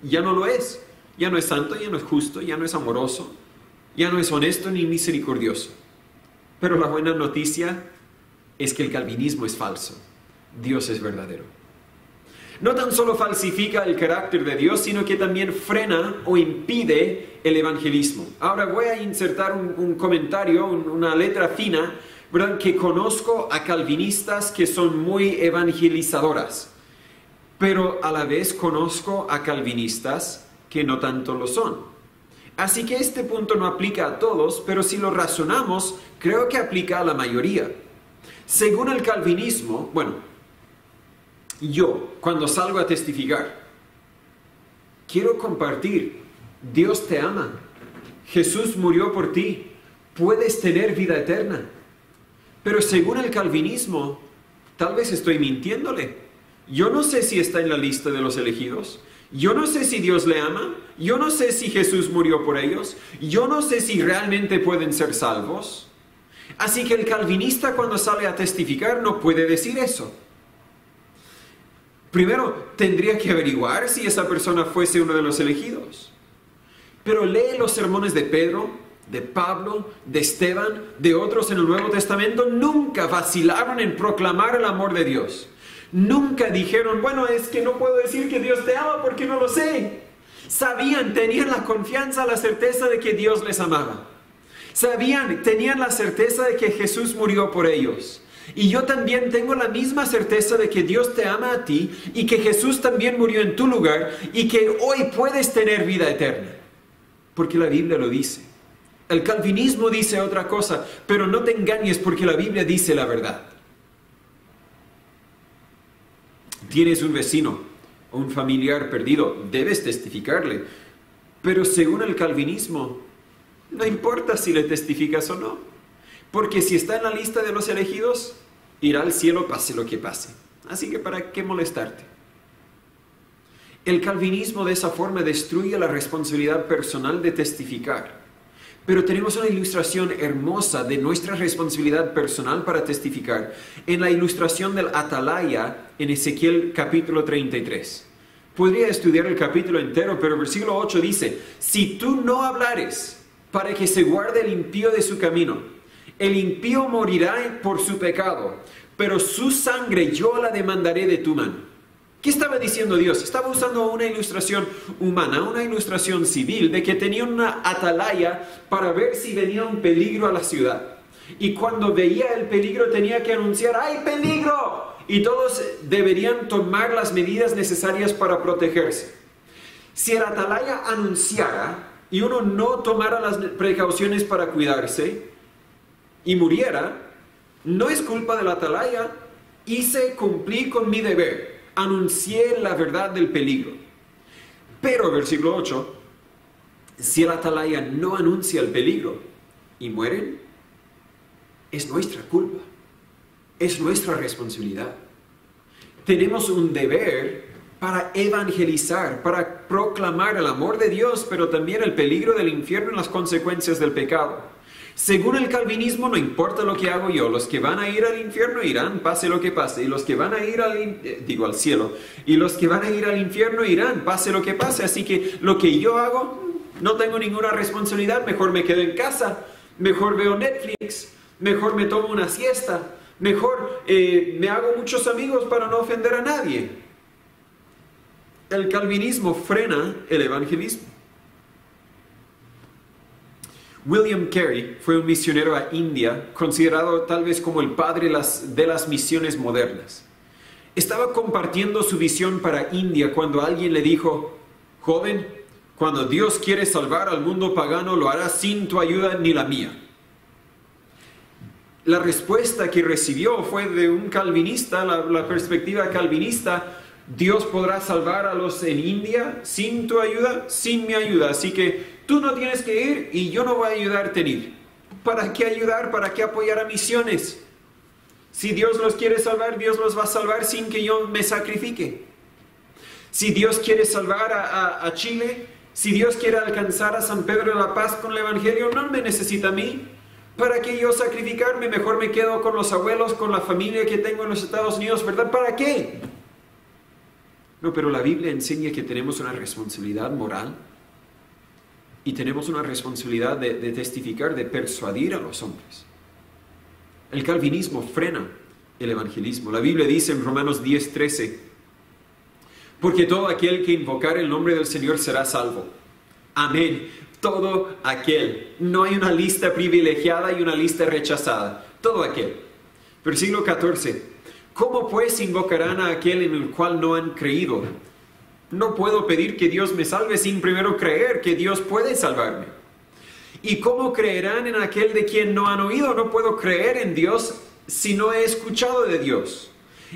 ya no lo es. Ya no es santo, ya no es justo, ya no es amoroso, ya no es honesto ni misericordioso. Pero la buena noticia es que el calvinismo es falso. Dios es verdadero. No tan solo falsifica el carácter de Dios, sino que también frena o impide el evangelismo. Ahora voy a insertar un comentario, una letra fina, ¿verdad? Que conozco a calvinistas que son muy evangelizadoras, pero a la vez conozco a calvinistas que no tanto lo son. Así que este punto no aplica a todos, pero si lo razonamos, creo que aplica a la mayoría. Según el calvinismo, bueno, yo, cuando salgo a testificar, quiero compartir, Dios te ama, Jesús murió por ti, puedes tener vida eterna. Pero según el calvinismo, tal vez estoy mintiéndole. Yo no sé si está en la lista de los elegidos, yo no sé si Dios le ama, yo no sé si Jesús murió por ellos, yo no sé si realmente pueden ser salvos. Así que el calvinista cuando sale a testificar no puede decir eso. Primero, tendría que averiguar si esa persona fuese uno de los elegidos. Pero lee los sermones de Pedro, de Pablo, de Esteban, de otros en el Nuevo Testamento. Nunca vacilaron en proclamar el amor de Dios. Nunca dijeron, bueno, es que no puedo decir que Dios te ama porque no lo sé. Sabían, tenían la confianza, la certeza de que Dios les amaba. Sabían, tenían la certeza de que Jesús murió por ellos. Y yo también tengo la misma certeza de que Dios te ama a ti y que Jesús también murió en tu lugar y que hoy puedes tener vida eterna. Porque la Biblia lo dice. El calvinismo dice otra cosa, pero no te engañes porque la Biblia dice la verdad. Tienes un vecino o un familiar perdido, debes testificarle. Pero según el calvinismo, no importa si le testificas o no. Porque si está en la lista de los elegidos, irá al cielo pase lo que pase. Así que ¿para qué molestarte? El calvinismo de esa forma destruye la responsabilidad personal de testificar. Pero tenemos una ilustración hermosa de nuestra responsabilidad personal para testificar en la ilustración del atalaya en Ezequiel capítulo 33. Podría estudiar el capítulo entero, pero el versículo 8 dice, si tú no hablares para que se guarde el impío de su camino, el impío morirá por su pecado, pero su sangre yo la demandaré de tu mano. ¿Qué estaba diciendo Dios? Estaba usando una ilustración humana, una ilustración civil, de que tenía una atalaya para ver si venía un peligro a la ciudad. Y cuando veía el peligro tenía que anunciar, ¡hay peligro! Y todos deberían tomar las medidas necesarias para protegerse. Si el atalaya anunciara y uno no tomara las precauciones para cuidarse y muriera, no es culpa del atalaya, cumplí con mi deber. Anuncié la verdad del peligro. Pero, versículo 8, si el atalaya no anuncia el peligro y mueren, es nuestra culpa, es nuestra responsabilidad. Tenemos un deber para evangelizar, para proclamar el amor de Dios, pero también el peligro del infierno y las consecuencias del pecado. Según el calvinismo, no importa lo que hago yo, los que van a ir al infierno irán, pase lo que pase, y los que van a ir al cielo, y los que van a ir al infierno irán, pase lo que pase, así que lo que yo hago, no tengo ninguna responsabilidad, mejor me quedo en casa, mejor veo Netflix, mejor me tomo una siesta, mejor me hago muchos amigos para no ofender a nadie. El calvinismo frena el evangelismo. William Carey fue un misionero a India, considerado tal vez como el padre de las misiones modernas. Estaba compartiendo su visión para India cuando alguien le dijo, joven, cuando Dios quiere salvar al mundo pagano, lo hará sin tu ayuda ni la mía. La respuesta que recibió fue de un calvinista, la perspectiva calvinista, Dios podrá salvar a los en India sin tu ayuda, sin mi ayuda. Así que tú no tienes que ir y yo no voy a ayudarte a ir. ¿Para qué ayudar? ¿Para qué apoyar a misiones? Si Dios los quiere salvar, Dios los va a salvar sin que yo me sacrifique. Si Dios quiere salvar a Chile, si Dios quiere alcanzar a San Pedro de la Paz con el Evangelio, no me necesita a mí. ¿Para qué yo sacrificarme? Mejor me quedo con los abuelos, con la familia que tengo en los Estados Unidos, ¿verdad? ¿Para qué? No, pero la Biblia enseña que tenemos una responsabilidad moral y tenemos una responsabilidad de testificar, de persuadir a los hombres. El calvinismo frena el evangelismo. La Biblia dice en Romanos 10:13, porque todo aquel que invocar el nombre del Señor será salvo. Amén. Todo aquel. No hay una lista privilegiada y una lista rechazada. Todo aquel. Versículo 14. ¿Cómo pues invocarán a aquel en el cual no han creído? No puedo pedir que Dios me salve sin primero creer que Dios puede salvarme. ¿Y cómo creerán en aquel de quien no han oído? No puedo creer en Dios si no he escuchado de Dios.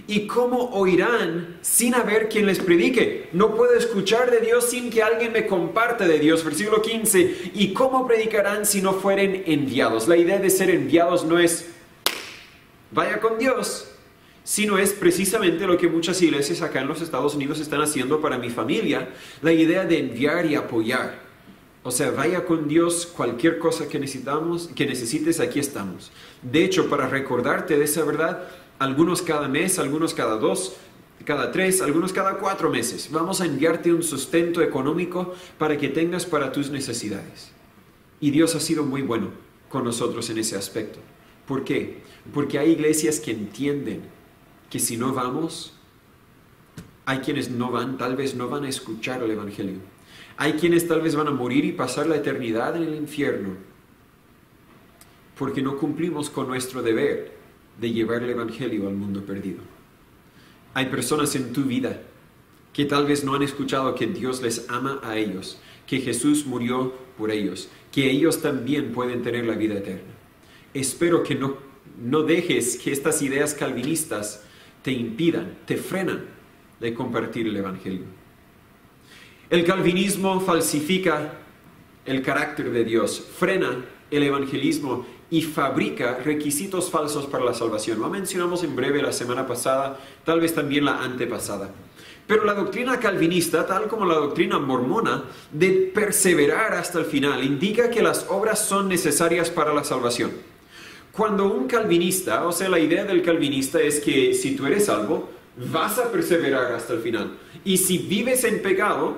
¿Y cómo oirán sin haber quien les predique? No puedo escuchar de Dios sin que alguien me comparte de Dios. Versículo 15. ¿Y cómo predicarán si no fueren enviados? La idea de ser enviados no es vaya con Dios, sino es precisamente lo que muchas iglesias acá en los Estados Unidos están haciendo para mi familia, la idea de enviar y apoyar. O sea, vaya con Dios, cualquier cosa que necesites, aquí estamos. De hecho, para recordarte de esa verdad, algunos cada mes, algunos cada 2, cada 3, algunos cada 4 meses, vamos a enviarte un sustento económico para que tengas para tus necesidades. Y Dios ha sido muy bueno con nosotros en ese aspecto. ¿Por qué? Porque hay iglesias que entienden que si no vamos, hay quienes no van, tal vez no van a escuchar el Evangelio. Hay quienes tal vez van a morir y pasar la eternidad en el infierno porque no cumplimos con nuestro deber de llevar el Evangelio al mundo perdido. Hay personas en tu vida que tal vez no han escuchado que Dios les ama a ellos, que Jesús murió por ellos, que ellos también pueden tener la vida eterna. Espero que no dejes que estas ideas calvinistas te impidan, te frenan de compartir el Evangelio. El calvinismo falsifica el carácter de Dios, frena el evangelismo y fabrica requisitos falsos para la salvación. Lo mencionamos en breve la semana pasada, tal vez también la antepasada. Pero la doctrina calvinista, tal como la doctrina mormona, de perseverar hasta el final, indica que las obras son necesarias para la salvación. Cuando un calvinista, o sea, la idea del calvinista es que si tú eres salvo, vas a perseverar hasta el final. Y si vives en pecado,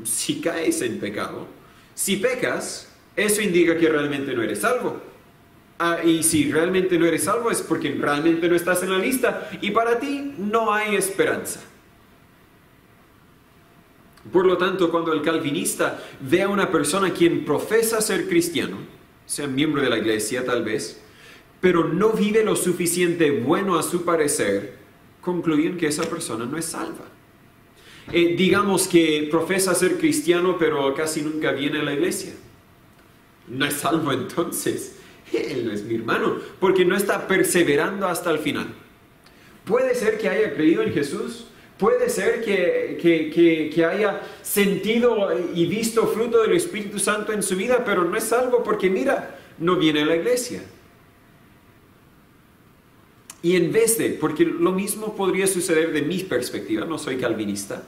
si caes en pecado, si pecas, eso indica que realmente no eres salvo. Y si realmente no eres salvo es porque realmente no estás en la lista y para ti no hay esperanza. Por lo tanto, cuando el calvinista ve a una persona quien profesa ser cristiano, sea miembro de la iglesia tal vez, pero no vive lo suficiente bueno a su parecer, concluyen que esa persona no es salva. Digamos que profesa ser cristiano, pero casi nunca viene a la iglesia. No es salvo entonces. Él no es mi hermano, porque no está perseverando hasta el final. Puede ser que haya creído en Jesús, puede ser que haya sentido y visto fruto del Espíritu Santo en su vida, pero no es salvo porque mira, no viene a la iglesia. Y en vez de, porque lo mismo podría suceder de mi perspectiva, no soy calvinista,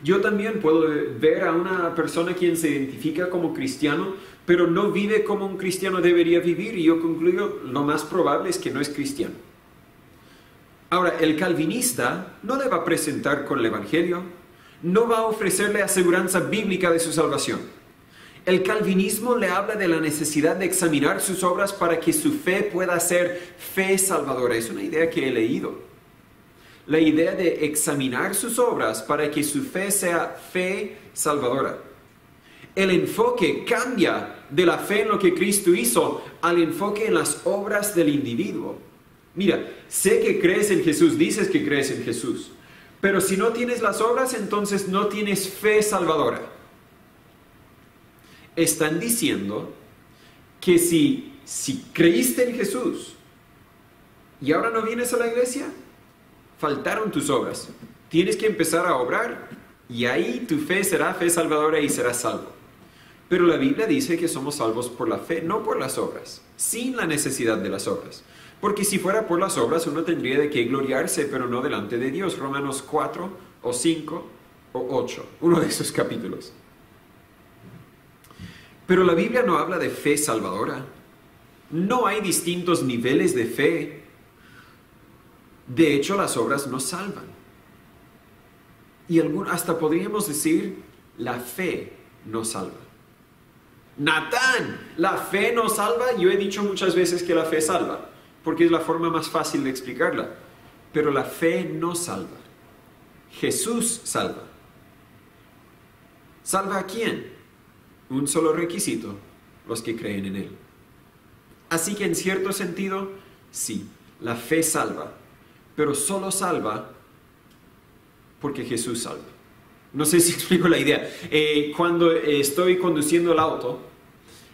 yo también puedo ver a una persona quien se identifica como cristiano, pero no vive como un cristiano debería vivir, y yo concluyo, lo más probable es que no es cristiano. Ahora, el calvinista no le va a presentar con el Evangelio, no va a ofrecerle aseguranza bíblica de su salvación. El calvinismo le habla de la necesidad de examinar sus obras para que su fe pueda ser fe salvadora. Es una idea que he leído. La idea de examinar sus obras para que su fe sea fe salvadora. El enfoque cambia de la fe en lo que Cristo hizo al enfoque en las obras del individuo. Mira, sé que crees en Jesús, dices que crees en Jesús, pero si no tienes las obras, entonces no tienes fe salvadora. Están diciendo que si creíste en Jesús y ahora no vienes a la iglesia, faltaron tus obras. Tienes que empezar a obrar y ahí tu fe será fe salvadora y serás salvo. Pero la Biblia dice que somos salvos por la fe, no por las obras, sin la necesidad de las obras. Porque si fuera por las obras, uno tendría de qué gloriarse, pero no delante de Dios. Romanos 4 o 5 o 8, uno de esos capítulos. Pero la Biblia no habla de fe salvadora. No hay distintos niveles de fe. De hecho, las obras no salvan. Y hasta podríamos decir, la fe no salva. Natán, la fe no salva. Yo he dicho muchas veces que la fe salva, porque es la forma más fácil de explicarla. Pero la fe no salva. Jesús salva. ¿Salva a quién? Un solo requisito, los que creen en Él. Así que en cierto sentido, sí, la fe salva, pero solo salva porque Jesús salva. No sé si explico la idea. Cuando estoy conduciendo el auto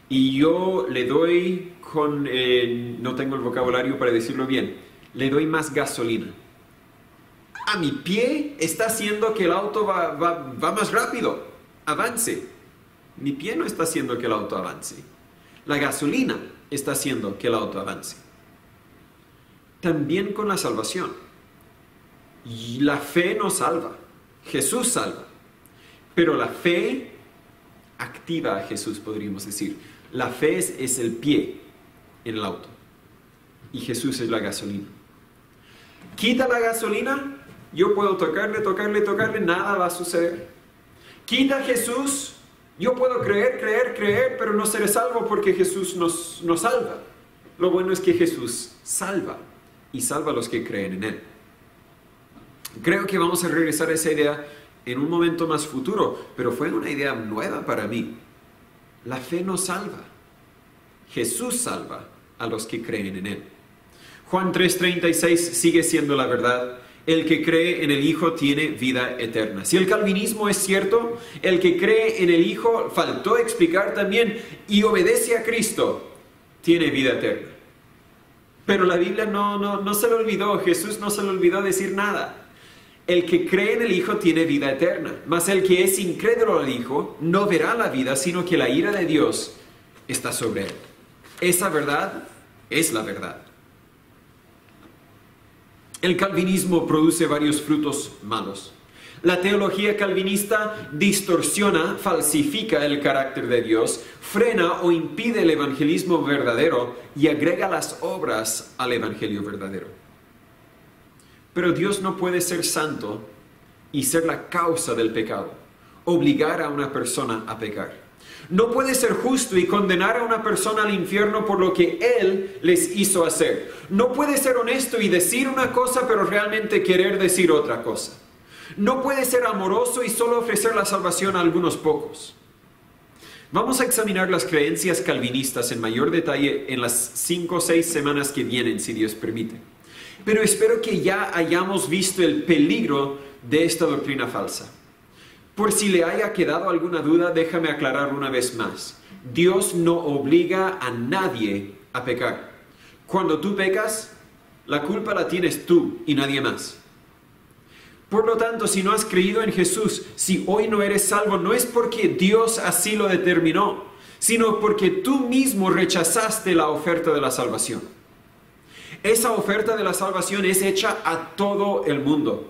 y yo le doy no tengo el vocabulario para decirlo bien, le doy más gasolina. A mi pie está haciendo que el auto va más rápido, avance. Mi pie no está haciendo que el auto avance. La gasolina está haciendo que el auto avance. También con la salvación. Y la fe no salva. Jesús salva. Pero la fe activa a Jesús, podríamos decir. La fe es el pie en el auto. Y Jesús es la gasolina. Quita la gasolina, yo puedo tocarle, nada va a suceder. Quita a Jesús, yo puedo creer, pero no seré salvo porque Jesús nos salva. Lo bueno es que Jesús salva y salva a los que creen en Él. Creo que vamos a regresar a esa idea en un momento más futuro, pero fue una idea nueva para mí. La fe no salva. Jesús salva a los que creen en Él. Juan 3:36 sigue siendo la verdad. El que cree en el Hijo tiene vida eterna. Si el calvinismo es cierto, el que cree en el Hijo, faltó explicar también, y obedece a Cristo, tiene vida eterna. Pero la Biblia no se le olvidó, Jesús no se le olvidó decir nada. El que cree en el Hijo tiene vida eterna, mas el que es incrédulo al Hijo no verá la vida, sino que la ira de Dios está sobre él. Esa verdad es la verdad. El calvinismo produce varios frutos malos. La teología calvinista distorsiona, falsifica el carácter de Dios, frena o impide el evangelismo verdadero y agrega las obras al evangelio verdadero. Pero Dios no puede ser santo y ser la causa del pecado, obligar a una persona a pecar. No puede ser justo y condenar a una persona al infierno por lo que Él les hizo hacer. No puede ser honesto y decir una cosa pero realmente querer decir otra cosa. No puede ser amoroso y solo ofrecer la salvación a algunos pocos. Vamos a examinar las creencias calvinistas en mayor detalle en las 5 o 6 semanas que vienen, si Dios permite. Pero espero que ya hayamos visto el peligro de esta doctrina falsa. Por si le haya quedado alguna duda, déjame aclarar una vez más. Dios no obliga a nadie a pecar. Cuando tú pecas, la culpa la tienes tú y nadie más. Por lo tanto, si no has creído en Jesús, si hoy no eres salvo, no es porque Dios así lo determinó, sino porque tú mismo rechazaste la oferta de la salvación. Esa oferta de la salvación es hecha a todo el mundo.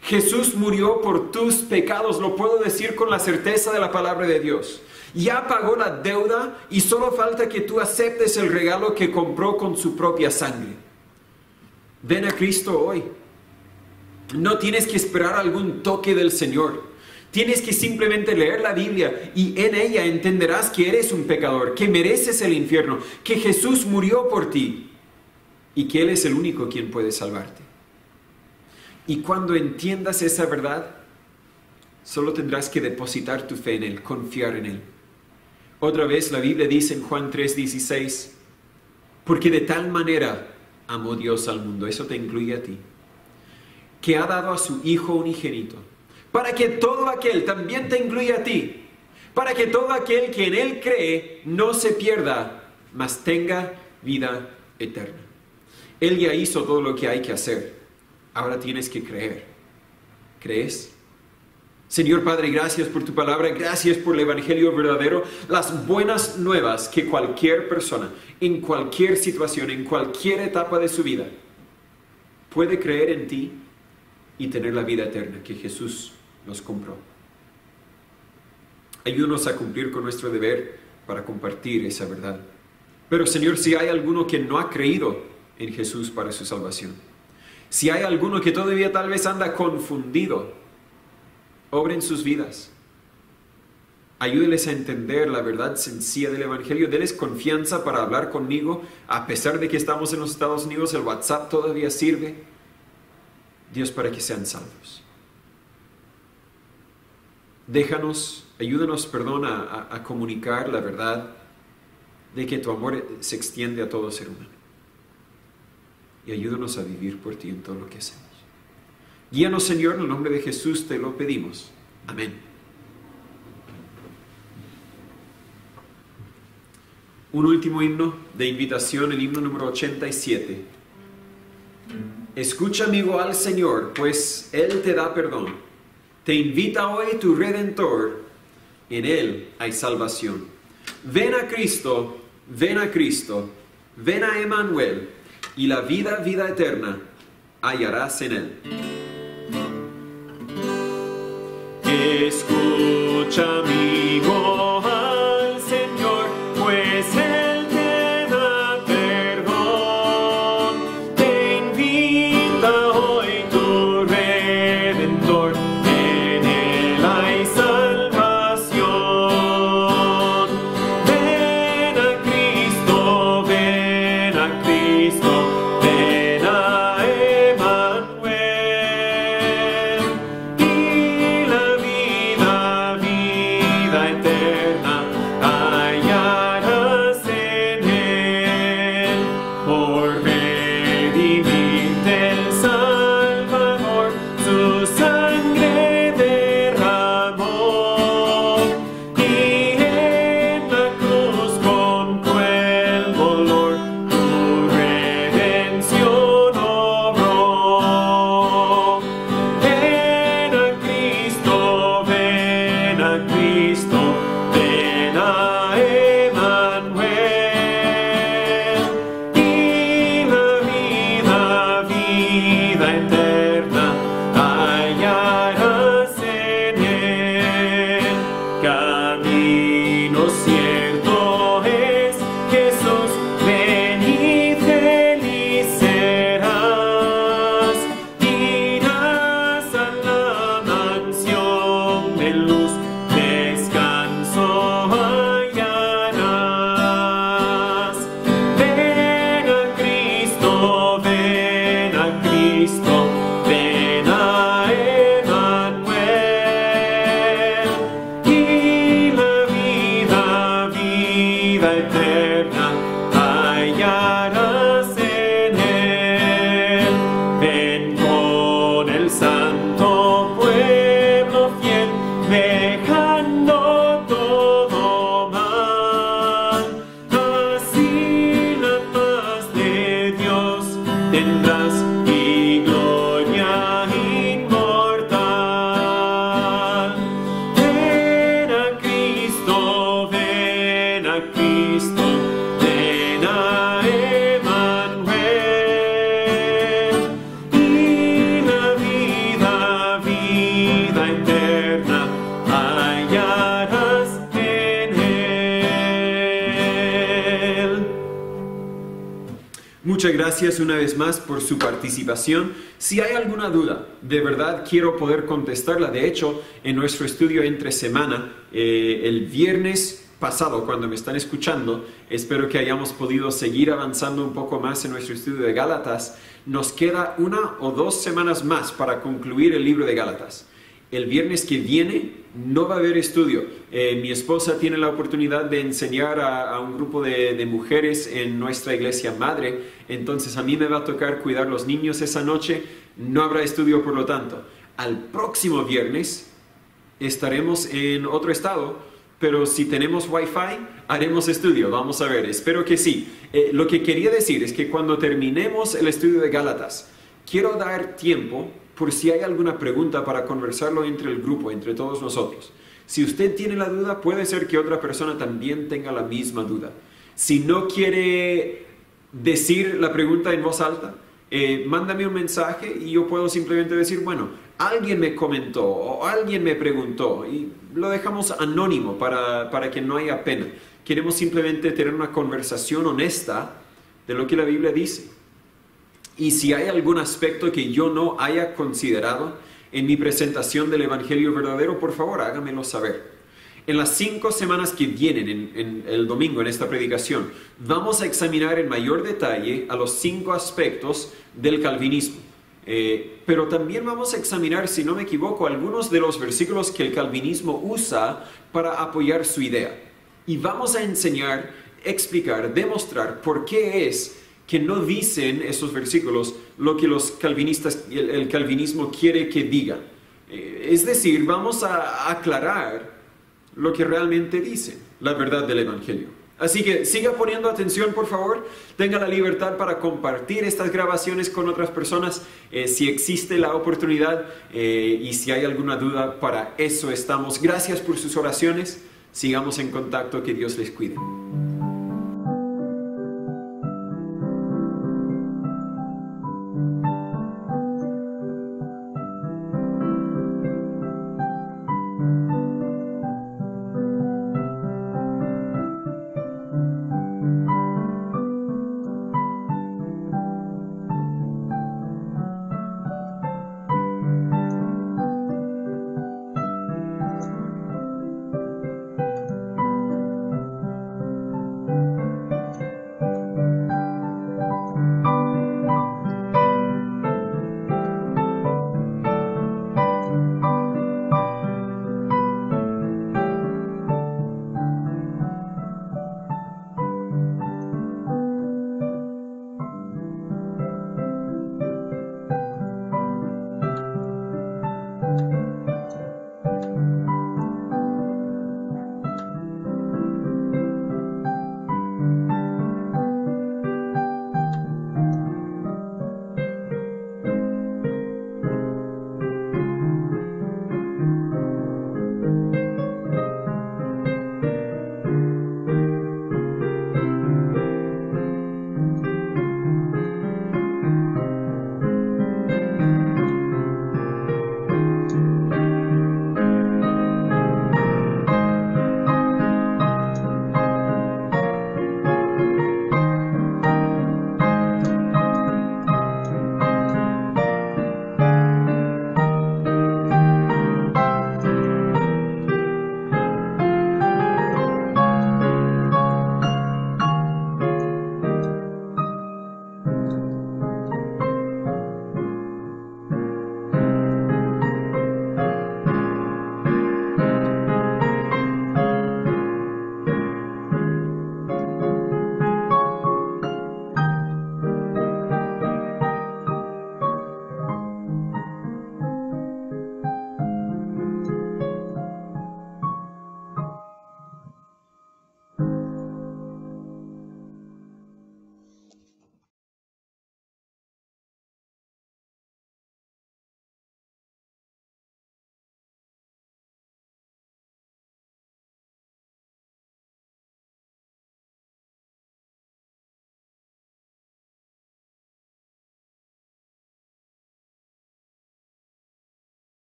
Jesús murió por tus pecados, lo puedo decir con la certeza de la palabra de Dios. Ya pagó la deuda y solo falta que tú aceptes el regalo que compró con su propia sangre. Ven a Cristo hoy. No tienes que esperar algún toque del Señor. Tienes que simplemente leer la Biblia y en ella entenderás que eres un pecador, que mereces el infierno, que Jesús murió por ti y que Él es el único quien puede salvarte. Y cuando entiendas esa verdad, solo tendrás que depositar tu fe en Él, confiar en Él. Otra vez la Biblia dice en Juan 3:16, porque de tal manera amó Dios al mundo, eso te incluye a ti, que ha dado a su Hijo unigénito, para que todo aquel, también te incluye a ti, para que todo aquel que en Él cree no se pierda, mas tenga vida eterna. Él ya hizo todo lo que hay que hacer. Ahora tienes que creer. ¿Crees? Señor Padre, gracias por tu palabra, gracias por el evangelio verdadero, las buenas nuevas que cualquier persona, en cualquier situación, en cualquier etapa de su vida, puede creer en ti y tener la vida eterna que Jesús nos compró. Ayúdanos a cumplir con nuestro deber para compartir esa verdad. Pero Señor, si hay alguno que no ha creído en Jesús para su salvación, si hay alguno que todavía tal vez anda confundido, obra en sus vidas. Ayúdeles a entender la verdad sencilla del Evangelio. Deles confianza para hablar conmigo. A pesar de que estamos en los Estados Unidos, el WhatsApp todavía sirve. Dios, para que sean salvos. Ayúdanos, a comunicar la verdad de que tu amor se extiende a todo ser humano. Y ayúdanos a vivir por ti en todo lo que hacemos. Guíanos, Señor, en el nombre de Jesús te lo pedimos. Amén. Un último himno de invitación, el himno número 87. Escucha, amigo, al Señor, pues Él te da perdón. Te invita hoy tu Redentor, en Él hay salvación. Ven a Cristo, ven a Cristo, ven a Emmanuel, y la vida eterna hallarás en Él. Escucha, amigo, al Señor, pues Él te da perdón. Te invita hoy tu Redentor, en Él hay salvación. Ven a Cristo, ven a Cristo. Muchas gracias una vez más por su participación. Si hay alguna duda, de verdad quiero poder contestarla. De hecho, en nuestro estudio entre semana, el viernes pasado, cuando me están escuchando, espero que hayamos podido seguir avanzando un poco más en nuestro estudio de Gálatas. Nos queda 1 o 2 semanas más para concluir el libro de Gálatas. El viernes que viene no va a haber estudio. Mi esposa tiene la oportunidad de enseñar a un grupo de mujeres en nuestra iglesia madre, entonces a mí me va a tocar cuidar los niños esa noche. No habrá estudio, por lo tanto. Al próximo viernes estaremos en otro estado, pero si tenemos Wi-Fi, haremos estudio. Vamos a ver, espero que sí. Lo que quería decir es que cuando terminemos el estudio de Gálatas, quiero dar tiempo por si hay alguna pregunta para conversarlo entre el grupo, entre todos nosotros. Si usted tiene la duda, puede ser que otra persona también tenga la misma duda. Si no quiere decir la pregunta en voz alta, mándame un mensaje y yo puedo simplemente decir, bueno, alguien me comentó o alguien me preguntó, y lo dejamos anónimo para que no haya pena. Queremos simplemente tener una conversación honesta de lo que la Biblia dice. Y si hay algún aspecto que yo no haya considerado en mi presentación del Evangelio verdadero, por favor, hágamelo saber. En las 5 semanas que vienen, en el domingo, en esta predicación, vamos a examinar en mayor detalle a los 5 aspectos del calvinismo. Pero también vamos a examinar, si no me equivoco, algunos de los versículos que el calvinismo usa para apoyar su idea. Y vamos a enseñar, explicar, demostrar por qué es que no dicen esos versículos lo que los calvinistas, el calvinismo quiere que digan. Es decir, vamos a aclarar lo que realmente dice la verdad del Evangelio. Así que siga poniendo atención, por favor. Tenga la libertad para compartir estas grabaciones con otras personas si existe la oportunidad y si hay alguna duda, para eso estamos. Gracias por sus oraciones. Sigamos en contacto. Que Dios les cuide.